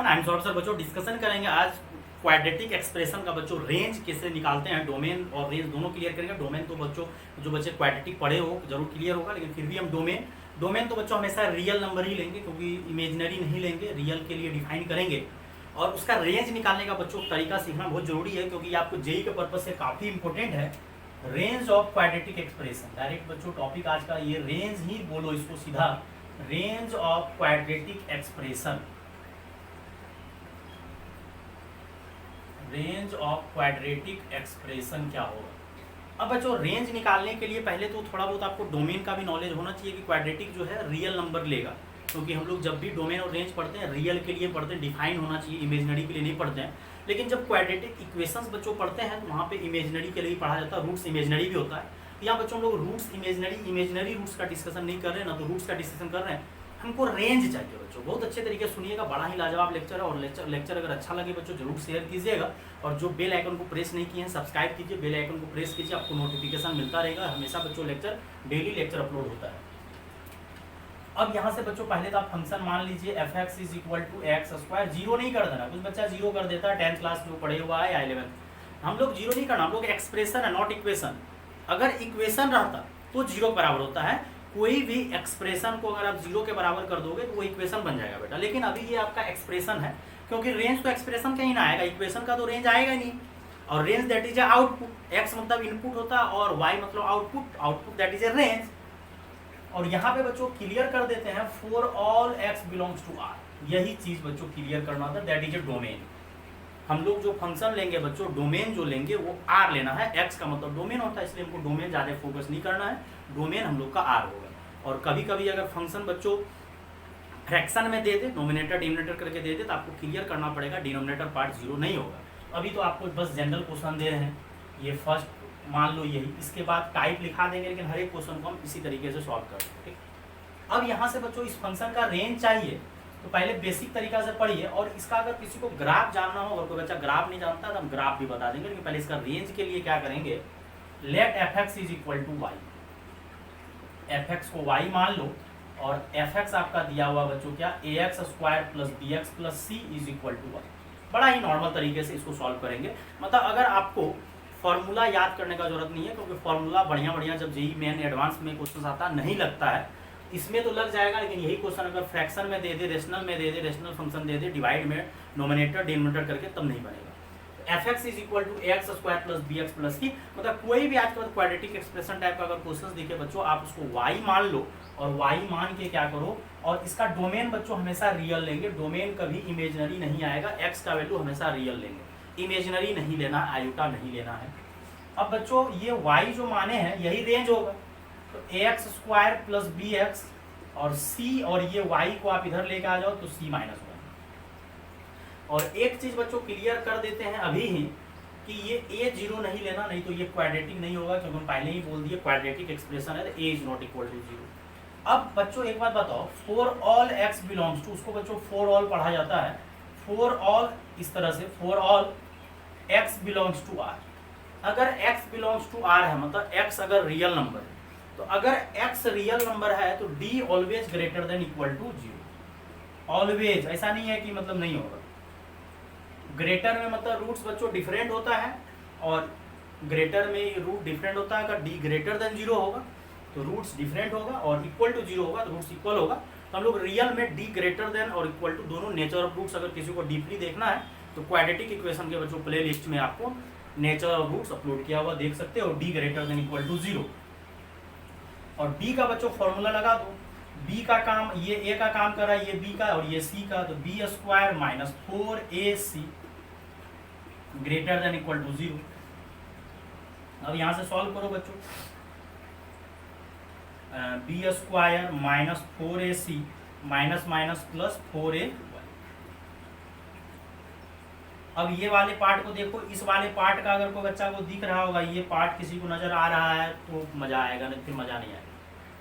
Everyone, I am Saurabh sir. बच्चों discussion करेंगे आज क्वाड्रेटिक एक्सप्रेशन का। बच्चों रेंज कैसे निकालते हैं, डोमेन और रेंज दोनों क्लियर करेंगे। डोमेन तो बच्चों जो बच्चे क्वाड्रेटिक पढ़े हो जरूर क्लियर होगा, लेकिन फिर भी हम डोमेन तो बच्चों हमेशा रियल नंबर ही लेंगे, क्योंकि इमेजिनरी नहीं लेंगे, रियल के लिए डिफाइन करेंगे। और उसका रेंज निकालने का बच्चों तरीका सीखना बहुत जरूरी है, क्योंकि ये आपको जेई के पर्पज से काफ़ी इंपॉर्टेंट है। Range of quadratic expression, direct बच्चों टॉपिक आज का ये रेंज ही बोलो इसको सीधा, range of quadratic expression. Range of quadratic expression क्या होगा। अब बच्चों रेंज निकालने के लिए पहले तो थोड़ा बहुत आपको डोमेन का भी नॉलेज होना चाहिए कि क्वाड्रेटिक जो है रियल नंबर लेगा, क्योंकि हम लोग जब भी डोमेन और रेंज पढ़ते हैं रियल के लिए पढ़ते हैं, डिफाइन होना चाहिए, इमेजिनरी के लिए नहीं पढ़ते हैं। लेकिन जब क्वाड्रेटिक इक्वेशंस बच्चों पढ़ते हैं तो वहाँ पे इमेजिनरी के लिए पढ़ा जाता है, रूट्स इमेजिनरी भी होता है। यहाँ बच्चों हम लोग रूट्स इमेजिनरी रूट्स का डिस्कशन नहीं कर रहे हैं, ना तो रूट्स का डिस्कशन कर रहे हैं, हमको रेंज चाहिए बच्चों। बहुत अच्छे तरीके से सुनिएगा, बड़ा ही लाजवाब लेक्चर है। और लेक्चर अगर अच्छा लगे बच्चों जरूर शेयर कीजिएगा, और जो बेल आइकन को प्रेस नहीं किए हैं सब्सक्राइब कीजिए, बेल आइकन को प्रेस कीजिए, आपको नोटिफिकेशन मिलता रहेगा। हमेशा बच्चों लेक्चर डेली लेक्चर अपलोड होता है। अब यहाँ से बच्चों पहले तो आप फंक्शन मान लीजिए f x is equal to x square. Zero नहीं कर देना, कुछ बच्चा जीरो कर देता है, 10th क्लास में पढ़े हुआ है या 11th। हम लोग जीरो नहीं करना, हम लोग एक्सप्रेशन है नॉट इक्वेशन। अगर इक्वेशन रहता तो जीरो के बराबर होता है। कोई भी एक्सप्रेशन को अगर आप जीरो के बराबर कर दोगे तो वो इक्वेशन बन जाएगा बेटा, लेकिन अभी ये आपका एक्सप्रेशन है, क्योंकि रेंज तो एक्सप्रेशन का ही ना आएगा, इक्वेशन का तो रेंज आएगा ही नहीं। और range that is output, x मतलब इनपुट होता है और वाई मतलब output, output that is a range. और यहाँ पे बच्चों क्लियर कर देते हैं for all x belongs to R, यही चीज बच्चों क्लियर करना था, दैट इज ए डोमेन। हम लोग जो फंक्शन लेंगे बच्चों, डोमेन जो लेंगे वो आर लेना है, एक्स का मतलब डोमेन होता है, इसलिए हमको डोमेन ज्यादा फोकस नहीं करना है, डोमेन हम लोग का आर होगा। और कभी कभी अगर फंक्शन बच्चों फ्रैक्शन में दे दे, नोमिनेटर डिनोमिनेटर करके दे दे, तो आपको क्लियर करना पड़ेगा डिनोमिनेटर पार्ट जीरो नहीं होगा। अभी तो आपको बस जनरल क्वेश्चन दे रहे हैं, ये फर्स्ट मान लो यही, इसके बाद टाइप लिखा देंगे, लेकिन हर एक क्वेश्चन को हम इसी तरीके से सॉल्व कर देंगे। अब यहाँ से बच्चों इस फंक्शन का रेंज चाहिए, तो पहले बेसिक तरीका से पढ़िए। और इसका अगर किसी को ग्राफ जानना हो, अगर कोई बच्चा ग्राफ नहीं जानता तो हम ग्राफ भी बता देंगे, लेकिन पहले इसका रेंज के लिए क्या करेंगे, let f x is equal to y, f x को वाई मान लो, और एफ एक्स आपका दिया हुआ बच्चों क्या, A X square plus B x plus C is equal to Y. बड़ा ही नॉर्मल तरीके से इसको सॉल्व करेंगे। मतलब अगर आपको फॉर्मूला याद करने का जरूरत नहीं है, क्योंकि फॉर्मूला बढ़िया जब जेई मेन एडवांस में क्वेश्चन आता नहीं लगता है, इसमें तो लग जाएगा, लेकिन यही क्वेश्चन अगर फ्रैक्शन में दे दे, रेशनल में दे दे, रेशनल फंक्शन दे दे, डिवाइड में नोमिनेटर डिनोमिनेटर करके, तब नहीं बनेगा। F x is equal to x square plus B x plus c, मतलब कोई भी आजकल क्वाड्रेटिक एक्सप्रेशन टाइप का अगर क्वेश्चन दिखे बच्चों, आप उसको वाई मान लो, और वाई मान के क्या करो, और इसका डोमेन बच्चों हमेशा रियल लेंगे, डोमेन कभी इमेजिनरी नहीं आएगा, एक्स का वैल्यू हमेशा रियल लेंगे, इमेजिनरी नहीं लेना, आयुटा नहीं लेना है। अब बच्चों ये वाई जो माने हैं यही रेंज होगा, तो A X square plus B X और सी, और ये वाई को आप इधर लेके आ जाओ तो सी माइनस वन। और एक चीज बच्चों क्लियर कर देते हैं अभी ही कि ये ए जीरो नहीं लेना, नहीं तो ये क्वाड्रेटिक नहीं होगा, क्योंकि हम पहले ही बोल दिए क्वाड्रेटिक एक्सप्रेशन है तो A is not equal to zero. अब बच्चों एक बात बताओ, for all x belongs to, उसको बच्चों फॉर ऑल पढ़ा जाता है, फॉर ऑल इस तरह से, for all x belongs to R. अगर x बिलोंग्स टू r है, मतलब x अगर रियल नंबर है, तो अगर x रियल नंबर है तो d always greater than equal to zero. Always, ऐसा नहीं है कि मतलब नहीं होगा। ग्रेटर में मतलब रूट्स बच्चों डिफरेंट होता है, और ग्रेटर में रूट डिफरेंट होता है। अगर d ग्रेटर देन जीरो होगा तो रूट्स डिफरेंट होगा, और इक्वल टू जीरो होगा तो रूट्स इक्वल होगा। तो हम लोग रियल में d ग्रेटर देन और इक्वल टू दोनों नेचर ऑफ रूट्स, अगर किसी को डीपली देखना है तो क्वाड्रेटिक इक्वेशन के बच्चों प्ले लिस्ट में आपको नेचर ऑफ रूट्स अपलोड किया हुआ देख सकते हो, D greater than equal to zero. और बी का बच्चों फॉर्मूला लगा दो, बी का काम, ये ए का काम कर रहा है, ये बी का, और ये सी का, तो B square minus 4ac greater than equal to zero. अब यहां से सॉल्व करो बच्चों, B square minus 4ac minus minus plus 4a। अब ये वाले पार्ट को देखो, इस वाले पार्ट का अगर कोई बच्चा को दिख रहा होगा, ये पार्ट किसी को नजर आ रहा है तो मजा आएगा, नहीं फिर मजा नहीं आएगा।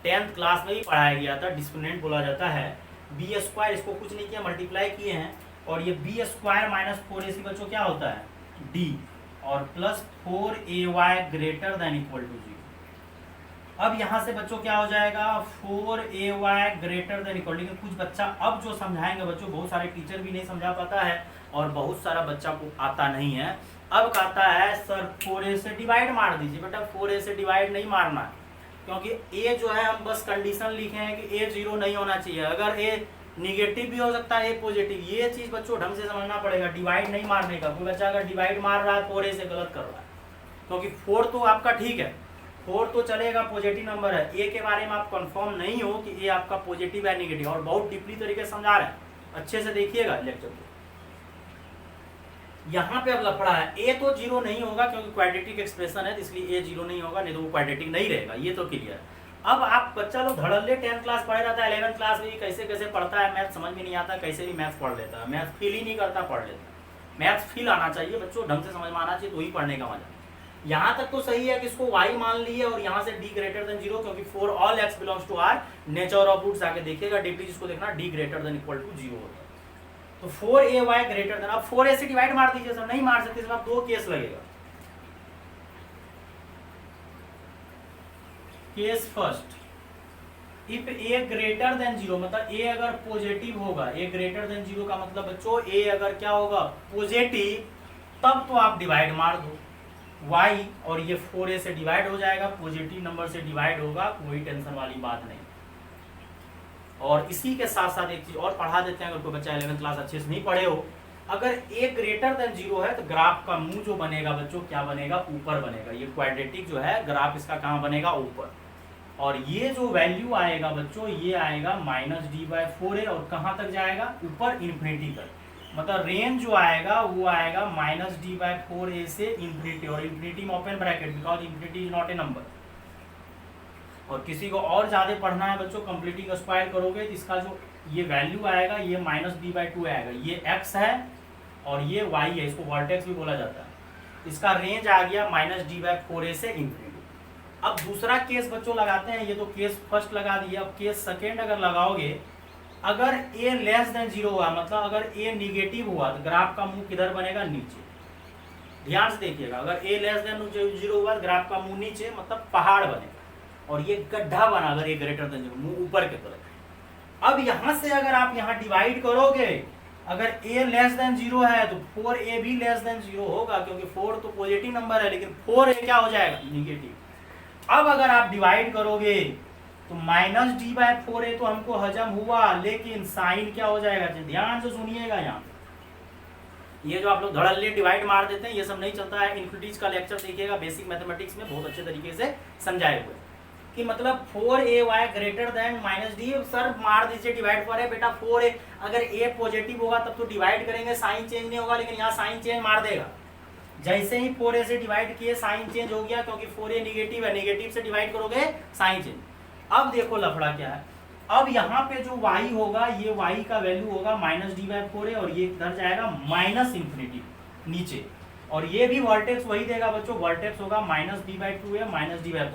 10th क्लास में ही पढ़ाया गया था, डिस्क्रिमिनेंट बोला जाता है। बी स्क्वायर, इसको कुछ नहीं किया, मल्टीप्लाई किए हैं, और ये बी स्क्वायर माइनस 4ac बच्चों क्या होता है, डी, और plus 4ay greater than equal to zero. अब यहाँ से बच्चों क्या हो जाएगा 4ay ग्रेटर देन इक्वल, लेकिन कुछ बच्चा अब जो समझाएंगे बच्चों, बहुत सारे टीचर भी नहीं समझा पाता है और बहुत सारा बच्चा को आता नहीं है। अब कहता है सर 4a से डिवाइड मार दीजिए। बेटा 4a से डिवाइड नहीं मारना है, क्योंकि a जो है हम बस कंडीशन लिखे हैं कि a 0 नहीं होना चाहिए। अगर a निगेटिव भी हो सकता है, a पॉजिटिव, ये चीज बच्चों ढंग से समझना पड़ेगा। डिवाइड नहीं मारने का, कोई बच्चा अगर डिवाइड मार रहा है 4a से गलत कर रहा है, क्योंकि 4 तो आपका ठीक है, 4 तो चलेगा, पॉजिटिव नंबर है। a के बारे में आप कंफर्म नहीं हो कि a आपका पॉजिटिव है निगेटिव, और बहुत डीपली तरीके से समझा रहे हैं, अच्छे से देखिएगा लेक्चर को। यहाँ पे अब लफड़ा है, a तो 0 नहीं होगा क्योंकि क्वाड्रेटिक एक्सप्रेशन है, इसलिए a 0 नहीं होगा, नहीं तो वो क्वाड्रेटिक नहीं रहेगा, ये तो क्लियर है। अब आप बच्चा लोग धड़ल्ले 10th क्लास पढ़े रहता है, 11th क्लास में कैसे कैसे पढ़ता है, मैथ समझ में नहीं आता, कैसे भी मैथ पढ़ लेता है, मैथ फील ही नहीं करता, पढ़ लेता है। मैथ फील आना चाहिए बच्चों, ढंग से समझ में आना चाहिए, तो ही पढ़ने का मजा। यहाँ तक तो सही है कि इसको y मान लिए और यहाँ से d ग्रेटर देन 0, क्योंकि for all x belongs to r nature of roots आके देखिएगा डीपली, जिसको देखना d greater than equal to 0 होता है। तो 4ay ग्रेटर देन, अब 4a से डिवाइड मार दीजिए सर, नहीं मार सकते, इसमें दो केस लगेगा। Case first, if a greater than 0, मतलब a अगर पॉजिटिव होगा, a ग्रेटर देन 0 का मतलब बच्चों a अगर क्या होगा पॉजिटिव, तब तो आप डिवाइड मार दो y, और ये 4a से डिवाइड हो जाएगा, पॉजिटिव नंबर से डिवाइड होगा, कोई टेंशन वाली बात नहीं। और इसी के साथ साथ एक चीज और पढ़ा देते हैं, अगर कोई बच्चा 11th क्लास अच्छे से नहीं पढ़े हो, अगर a ग्रेटर देन 0 है तो ग्राफ का मुंह जो बनेगा बच्चों क्या बनेगा, ऊपर बनेगा। ये क्वाड्रेटिक जो है ग्राफ इसका कहाँ बनेगा, ऊपर। और ये जो वैल्यू आएगा बच्चों, ये आएगा -d/4a, और कहाँ तक जाएगा, ऊपर इन्फिनिटी तक। मतलब रेंज जो आएगा वो आएगा -d/4a से इन्फिनिटी, और इन्फिनिटी में open bracket, because infinity is not a number. और किसी को और ज्यादा पढ़ना है बच्चों, कंप्लीटिंग स्क्वायर करोगे तो इसका जो ये वैल्यू आएगा ये -d/2 आएगा। ये x है और ये y है, इसको वर्टेक्स भी बोला जाता है। इसका रेंज आ गया -d/4a से इन्फिनिटी। अब दूसरा केस बच्चों लगाते हैं, ये तो केस फर्स्ट लगा दिया, अब केस सेकेंड अगर लगाओगे, अगर a लेस देन 0 हुआ, मतलब अगर a निगेटिव हुआ तो ग्राफ का मुंह किधर बनेगा, नीचे। ध्यान से देखिएगा, अगर a लेस देन 0 हुआ तो ग्राफ का मुंह नीचे, मतलब पहाड़ बनेगा, और ये गड्ढा बना अगर a ग्रेटर देन 0, मुंह ऊपर की तरफ। अब यहां से अगर आप यहाँ डिवाइड करोगे, अगर a लेस देन 0 है तो 4a भी लेस देन 0 होगा, क्योंकि 4 तो पॉजिटिव नंबर है, लेकिन 4a क्या हो जाएगा, निगेटिव। अब अगर आप डिवाइड करोगे तो -d/4a तो हमको हजम हुआ, लेकिन साइन क्या हो जाएगा, ध्यान से सुनिएगा। यहाँ ये जो आप लोग धड़ल्ले डिवाइड मार देते हैं, ये सब नहीं चलता है। इन्फिनिटीज का लेक्चर देखिएगा, बेसिक मैथमेटिक्स में बहुत अच्छे तरीके से समझाए हुए, कि मतलब 4ay greater then -d, sir मार दीजिए डिवाइड पर है बेटा 4a, अगर a पॉजिटिव होगा तब तो डिवाइड करेंगे, साइन चेंज नहीं होगा, लेकिन यहाँ साइन चेंज मार देगा। जैसे ही 4a से डिवाइड किए साइन चेंज हो गया, क्योंकि 4a निगेटिव है, निगेटिव से डिवाइड करोगे साइन चेंज। अब देखो लफड़ा क्या है, अब यहाँ पे जो y होगा, ये y का वैल्यू होगा -d/4a, और ये इधर जाएगा -इन्फिनिटी नीचे, और ये भी वर्टेक्स वही देगा बच्चों, वर्टेक्स होगा -d/2a -d/4a।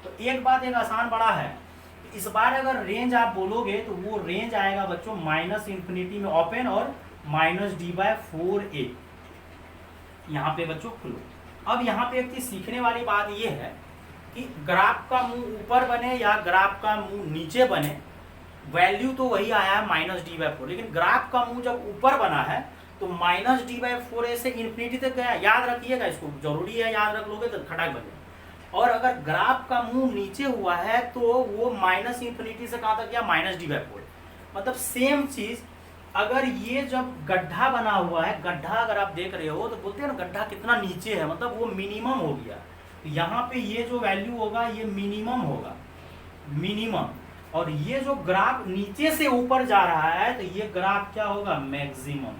तो एक बात एक आसान बड़ा है, इस बार अगर रेंज आप बोलोगे तो वो रेंज आएगा बच्चों -इन्फिनिटी में ओपन और -d/4a। यहाँ पे बच्चों खुलो। अब यहाँ पे एक चीज सीखने वाली बात ये है कि ग्राफ का मुंह ऊपर बने या ग्राफ का मुंह नीचे बने, वैल्यू तो वही आया है -d/4, लेकिन ग्राफ का मुंह जब ऊपर बना है तो -d/4a से इन्फिनिटी तक गया। याद रखिएगा, इसको जरूरी है, याद रख लोगे तो खटाक बन जाए। और अगर ग्राफ का मुंह नीचे हुआ है तो वो -इन्फिनिटी से कहाँ तक गया, -d/4। मतलब सेम चीज, अगर ये जब गड्ढा बना हुआ है, गड्ढा अगर आप देख रहे हो तो बोलते हैं ना गड्ढा कितना नीचे है, मतलब वो मिनिमम हो गया। यहाँ पे ये जो वैल्यू होगा ये मिनिमम होगा, मिनिमम। और ये जो ग्राफ नीचे से ऊपर जा रहा है तो ये ग्राफ क्या होगा, मैक्सिमम।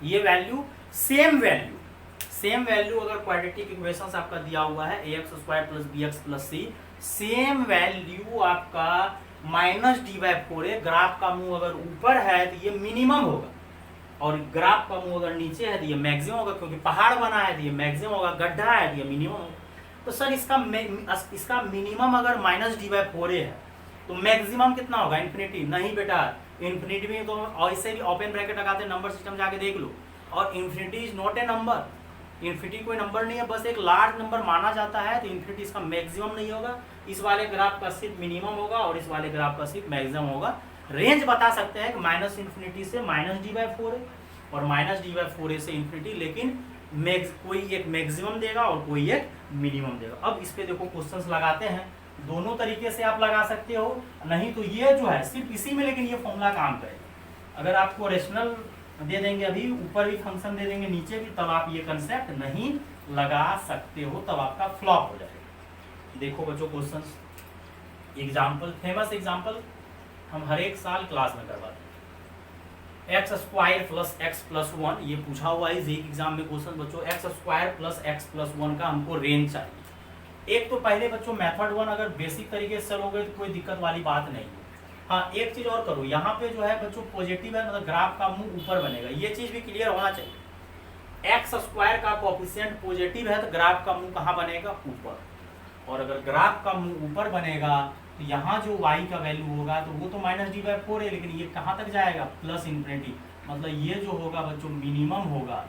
ये वैल्यू सेम वैल्यू अगर क्वाड्रेटिक इक्वेशन आपका दिया हुआ है ax² + bx + c, same value आपका -d/4a, ग्राफ का मुंह अगर ऊपर है तो ये मिनिमम होगा, और ग्राफ का मुंह अगर नीचे है तो ये मैक्सिमम होगा, क्योंकि पहाड़ बना है तो ये मैक्सिमम होगा, गड्ढा है तो ये मिनिमम होगा। तो सर इसका मिनिमम अगर -d/4a है तो मैक्सिमम कितना होगा, इन्फिनिटी? नहीं बेटा, इन्फिनिटी में तो ऐसे भी ओपन ब्रैकेट लगाते हैं, नंबर सिस्टम जाके देख लो, और infinity is not a number. Infinity कोई नंबर नहीं है, बस एक लार्ज नंबर माना जाता है, तो इन्फिनिटी इसका मैक्सिमम नहीं होगा, इस वाले ग्राफ का सिर्फ मिनिमम होगा और इस वाले ग्राफ का सिर्फ मैक्सिमम होगा। रेंज बता सकते हैं कि माइनस इन्फिनिटी से माइनस d/4 है और माइनस d/4 से इन्फिनिटी, लेकिन कोई एक मैक्सिमम देगा और कोई एक मिनिमम देगा। अब इस पे देखो क्वेश्चंस लगाते हैं, दोनों तरीके से आप लगा सकते हो, नहीं तो ये जो है सिर्फ इसी में, लेकिन ये फॉर्मूला काम करेगा। अगर आपको रेशनल दे देंगे, अभी ऊपर भी फंक्शन दे देंगे नीचे भी, तब आप ये कंसेप्ट नहीं लगा सकते हो, तब आपका फ्लॉप हो जाएगा। देखो बच्चों क्वेश्चंस, एग्जाम्पल, फेमस एग्जाम्पल हम हर एक साल क्लास में करवाते हैं। x² + x + 1, ये पूछा हुआ है एक एग्जाम में क्वेश्चन बच्चों, x² + x + 1 का हमको रेंज चाहिए। एक तो पहले बच्चों मेथड 1 अगर बेसिक तरीके से चलोगे तो कोई दिक्कत वाली बात नहीं है। हाँ, एक चीज और करो, यहाँ पे जो है बच्चों पॉजिटिव है, मतलब ग्राफ का मुंह ऊपर बनेगा, ये चीज भी क्लियर होना चाहिए। x² का कोएफिशिएंट पॉजिटिव है तो ग्राफ का मुंह कहाँ बनेगा? ऊपर। और अगर ग्राफ का मुंह ऊपर बनेगा तो यहाँ जो y का वैल्यू होगा तो वो तो माइनस d/4 है, लेकिन ये कहाँ तक जाएगा? Plus infinity. मतलब ये जो होगा बच्चों मिनिमम होगा,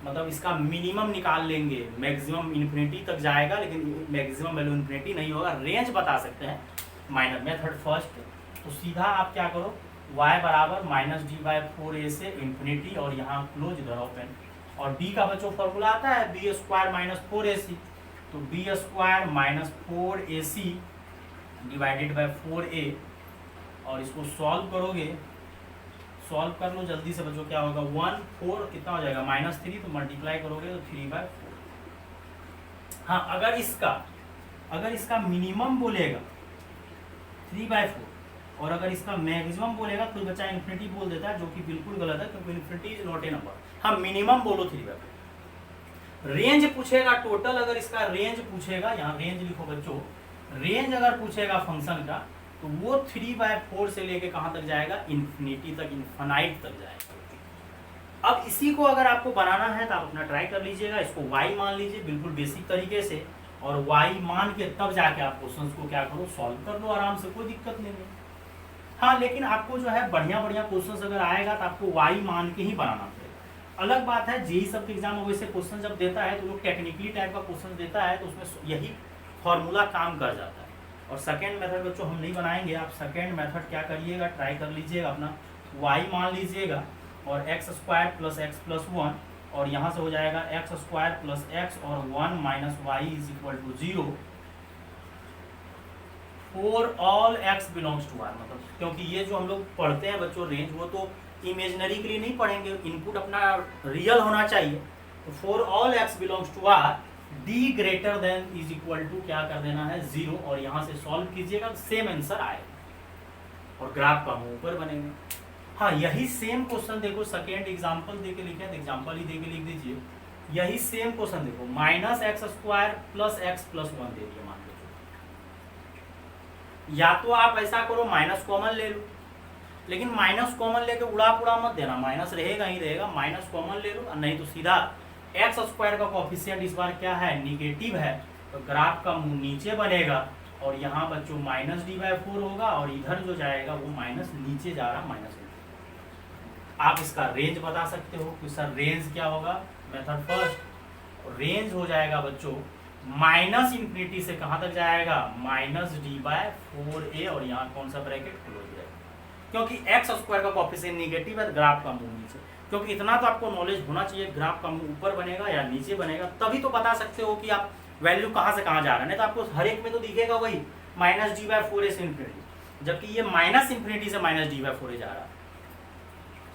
मतलब इसका मिनिमम निकाल लेंगे, मैक्सिमम इन्फिनिटी तक जाएगा, लेकिन मैक्सिमम वैल्यू इन्फिनिटी नहीं होगा। रेंज बता सकते हैं माइनस मेथड फर्स्ट, तो सीधा आप क्या करो, y बराबर माइनस d/4a से इन्फिनिटी, और यहाँ क्लोज इधर ओपन, और b का बच्चों फॉर्मूला आता है b² - 4ac, तो b² - 4ac divided by 4a, और इसको सॉल्व करोगे, सॉल्व कर लो जल्दी से बच्चों, क्या होगा 1 4 कितना हो जाएगा -3, तो मल्टीप्लाई करोगे तो 3/4। हाँ, अगर इसका मिनिमम बोलेगा 3/4 और अगर इसका मैक्सिमम बोलेगा तो बच्चा इन्फिनिटी बोल देता है, जो कि बिल्कुल गलत है, क्योंकि infinity is not a number. हाँ, मिनिमम बोलो 3/4। रेंज पूछेगा टोटल, अगर इसका रेंज पूछेगा, यहाँ रेंज लिखो बच्चों, रेंज अगर पूछेगा फंक्शन का तो वो 3/4 से लेके कहाँ तक जाएगा? इन्फिनिटी तक, इन्फिनाइट तक जाएगा। अब इसी को अगर आपको बनाना है तो आप अपना ट्राई कर लीजिएगा, इसको y मान लीजिए बिल्कुल बेसिक तरीके से, और y मान के तब जाके आप क्वेश्चंस को क्या करो, सॉल्व कर लो आराम से, कोई दिक्कत नहीं है। हाँ, लेकिन आपको जो है बढ़िया क्वेश्चंस अगर आएगा तो आपको y मान के ही बनाना पड़ेगा। अलग बात है जेईई सब एग्जाम वैसे क्वेश्चन जब देता है तो वो टेक्निकली टाइप का क्वेश्चन देता है, तो उसमें यही फॉर्मूला काम कर जाता है। और सेकेंड मेथड बच्चों हम नहीं बनाएंगे, आप सेकेंड मेथड क्या करिएगा, ट्राई कर लीजिएगा, अपना y मान लीजिएगा और x² + x + 1, और यहाँ से हो जाएगा x² + x और 1 - y = 0 for all x belongs to r। मतलब क्योंकि ये जो हम लोग पढ़ते हैं बच्चों रेंज, वो तो इमेजिनरी के लिए नहीं पढ़ेंगे, इनपुट अपना रियल होना चाहिए। तो for all x belongs to r d greater than is equal to क्या कर देना है 0, और यहाँ से सॉल्व कीजिएगा सेम आंसर आएगा और ग्राफ का मुंह ऊपर बनेगा। हाँ, यही सेम क्वेश्चन देखो, सेकेंड एग्जांपल देके लिखे, एग्जांपल ही देके लिख दीजिए। यही सेम क्वेश्चन देखो, -x² + x + 1 दे दिया मान लो। या तो आप ऐसा करो माइनस कॉमन ले लो, लेकिन माइनस कॉमन लेके उड़ा मत देना, माइनस रहेगा ही रहेगा, माइनस कॉमन ले लो, नहीं तो सीधा x² का कोएफिशिएंट इस बार क्या है? निगेटिव है, तो ग्राफ का मुंह नीचे बनेगा, और यहाँ बच्चों माइनस d/4 होगा, और इधर जो जाएगा वो माइनस नीचे जा रहा माइनस। आप इसका रेंज बता सकते हो कि सर रेंज क्या होगा? मेथड फर्स्ट, रेंज हो जाएगा बच्चों माइनस इन्फिनिटी से कहाँ तक जाएगा? -d/4a, और यहाँ कौन सा ब्रैकेट क्लोज रहेगा, क्योंकि x² का कोएफिशिएंट निगेटिव है, ग्राफ का मुंह नीचे। क्योंकि इतना तो आपको नॉलेज होना चाहिए, ग्राफ का मुंह ऊपर बनेगा या नीचे बनेगा, तभी तो बता सकते हो कि आप वैल्यू कहाँ से कहाँ जा रहा है। नहीं तो आपको हर एक में तो दिखेगा वही -d/4a से इन्फिनिटी, जबकि ये माइनस इन्फिनिटी से -d/4a जा रहा है।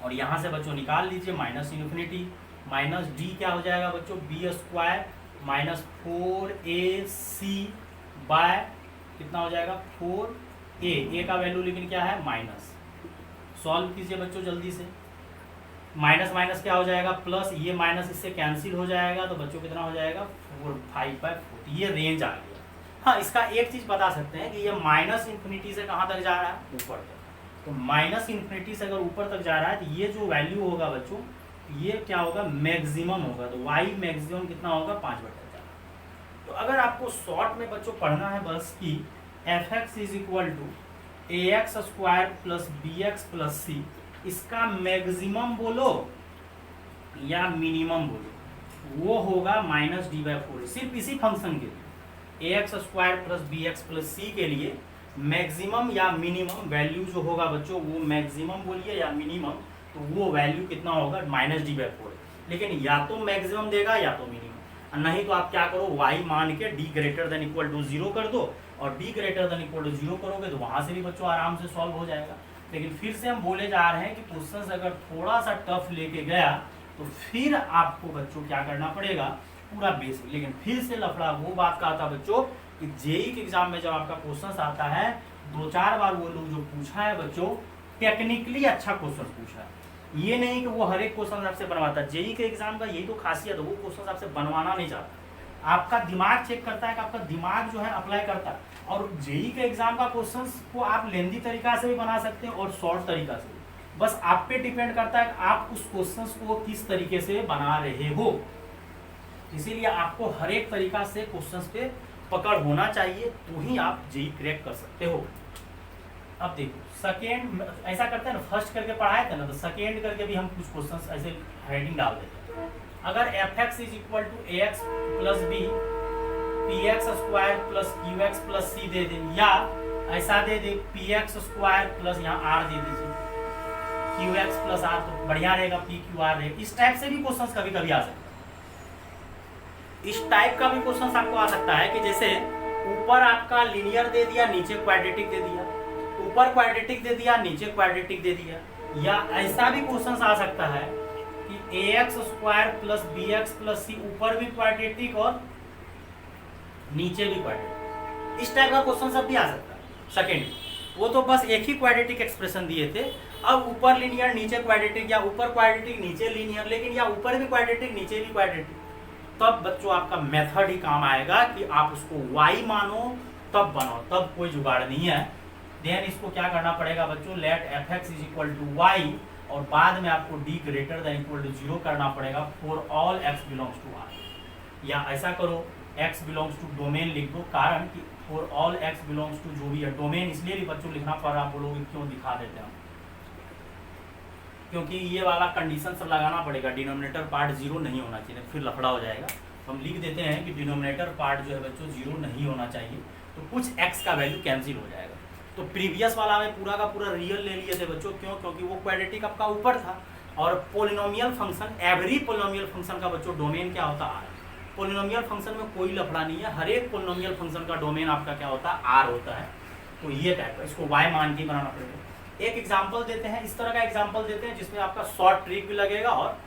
और यहाँ से बच्चों निकाल लीजिए माइनस इन्फिनिटी, माइनस d क्या हो जाएगा बच्चों? b² - 4ac बाय कितना हो जाएगा? 4a, का वैल्यू लेकिन क्या है? माइनस। सॉल्व कीजिए बच्चों जल्दी से, माइनस माइनस क्या हो जाएगा? प्लस, ये माइनस इससे कैंसिल हो जाएगा, तो बच्चों कितना हो जाएगा? 5/4। ये रेंज आ गया। हाँ, इसका एक चीज बता सकते हैं कि ये माइनस इन्फिनिटी से कहाँ तक जा रहा है? ऊपर तक। तो माइनस इन्फिनिटी से अगर ऊपर तक जा रहा है तो ये जो वैल्यू होगा बच्चों, ये क्या होगा? मैक्सिमम होगा। तो y मैक्सिमम कितना होगा? 5/4। तो अगर आपको शॉर्ट में बच्चों पढ़ना है बस कि f(x) = ax² + bx + c, इसका मैक्सिमम बोलो या मिनिमम बोलो, वो होगा -d/4। सिर्फ इसी फंक्शन के लिए ax² + bx + c के लिए मैक्सिमम या मिनिमम वैल्यू जो होगा बच्चों, वो मैक्सिमम बोलिए या मिनिमम, तो वो वैल्यू कितना होगा -d/4। लेकिन या तो मैक्सिमम देगा या तो मिनिमम, नहीं तो आप क्या करो y मान के d > 0 कर दो, और d > 0 करोगे तो वहां से भी बच्चों आराम से सॉल्व हो जाएगा। लेकिन फिर से हम बोले जा रहे हैं कि क्वेश्चन अगर थोड़ा सा टफ लेके गया तो फिर आपको बच्चों क्या करना पड़ेगा, पूरा बेसिक। लेकिन फिर से लफड़ा वो बात का आता बच्चों कि जेई के एग्जाम में जब आपका क्वेश्चन आता है 2-4 बार वो लोग जो पूछा है बच्चों, टेक्निकली अच्छा क्वेश्चन पूछा है, ये नहीं कि वो हर एक क्वेश्चन आपसे बनवाता। जेई के एग्जाम का यही तो खासियत है, वो क्वेश्चन आपसे बनवाना नहीं चाहता, आपका दिमाग चेक करता है कि आपका दिमाग जो है अप्लाई करता है। और जेई के एग्जाम का क्वेश्चन को आप लेंदी तरीका से भी बना सकते हैं और शॉर्ट तरीका से, बस आप पे डिपेंड करता है कि आप उस क्वेश्चन को किस तरीके से बना रहे हो। इसीलिए आपको हर एक तरीका से क्वेश्चन पे पकड़ होना चाहिए, तो ही आप जेई क्रैक कर सकते हो। अब देखो सेकेंड ऐसा करते हैं ना, फर्स्ट करके पढ़ाए थे ना, तो सेकेंड करके भी हम कुछ क्वेश्चन ऐसे हेडिंग डाल देते हैं। अगर fx = ax + b px² + qx + c दे दें, या ऐसा दे दे px² + यहाँ r दे दीजिए, qx + r, तो बढ़िया रहेगा, pqr रहेगा। इस टाइप से भी क्वेश्चन कभी कभी आ सकता है। इस टाइप का भी क्वेश्चन आपको आ सकता है कि जैसे ऊपर आपका लिनियर दे दिया, नीचे क्वाड्रेटिक दे दिया, ऊपर क्वाड्रेटिक दे दिया, नीचे क्वाड्रेटिक दे दिया। या ऐसा भी क्वेश्चन आ सकता है कि ax² + bx + c, ऊपर भी क्वाड्रेटिक और नीचे भी क्वाड्रेटिक। इस टाइप का क्वेश्चन सब भी आ सकता है। सेकेंड, वो तो बस एक ही क्वाड्रेटिक एक्सप्रेशन दिए थे, अब ऊपर लिनियर नीचे क्वाड्रेटिक, या ऊपर क्वाड्रेटिक नीचे लिनियर, लेकिन या ऊपर भी क्वाड्रेटिक नीचे भी क्वाड्रेटिक, तब बच्चों आपका मेथड ही काम आएगा कि आप उसको y मानो तब बनाओ, तब कोई जुगाड़ नहीं है। देन इसको क्या करना पड़ेगा बच्चों, लेट fx = y, और बाद में आपको d > 0 करना पड़ेगा for all x belongs to r। या ऐसा करो x बिलोंग्स टू डोमेन लिख दो, कारण कि for all x belongs to जो भी है डोमेन, इसलिए भी बच्चों लिखना पड़ रहा, बोलोगे क्यों दिखा देते हैं, क्योंकि ये वाला कंडीशन सब लगाना पड़ेगा, डिनोमिनेटर पार्ट 0 नहीं होना चाहिए, फिर लफड़ा हो जाएगा। तो हम लिख देते हैं कि डिनोमिनेटर पार्ट जो है बच्चों 0 नहीं होना चाहिए, तो कुछ x का वैल्यू कैंसिल हो जाएगा। तो प्रीवियस वाला में पूरा का पूरा रियल ले लिए थे बच्चों, क्यों, क्योंकि वो क्वाड्रेटिक आपका ऊपर था। और polynomial function, every polynomial function का बच्चों डोमेन क्या होता है, पोलिनोमियल फंक्शन में कोई लफड़ा नहीं है, हर एक पोलिनोमियल फंक्शन का डोमेन आपका क्या होता है, आर होता है। तो ये टाइप का, इसको y मान के बनाना पड़ेगा। एक एग्जाम्पल देते हैं, इस तरह का एग्जाम्पल देते हैं जिसमें आपका शॉर्ट ट्रिक भी लगेगा और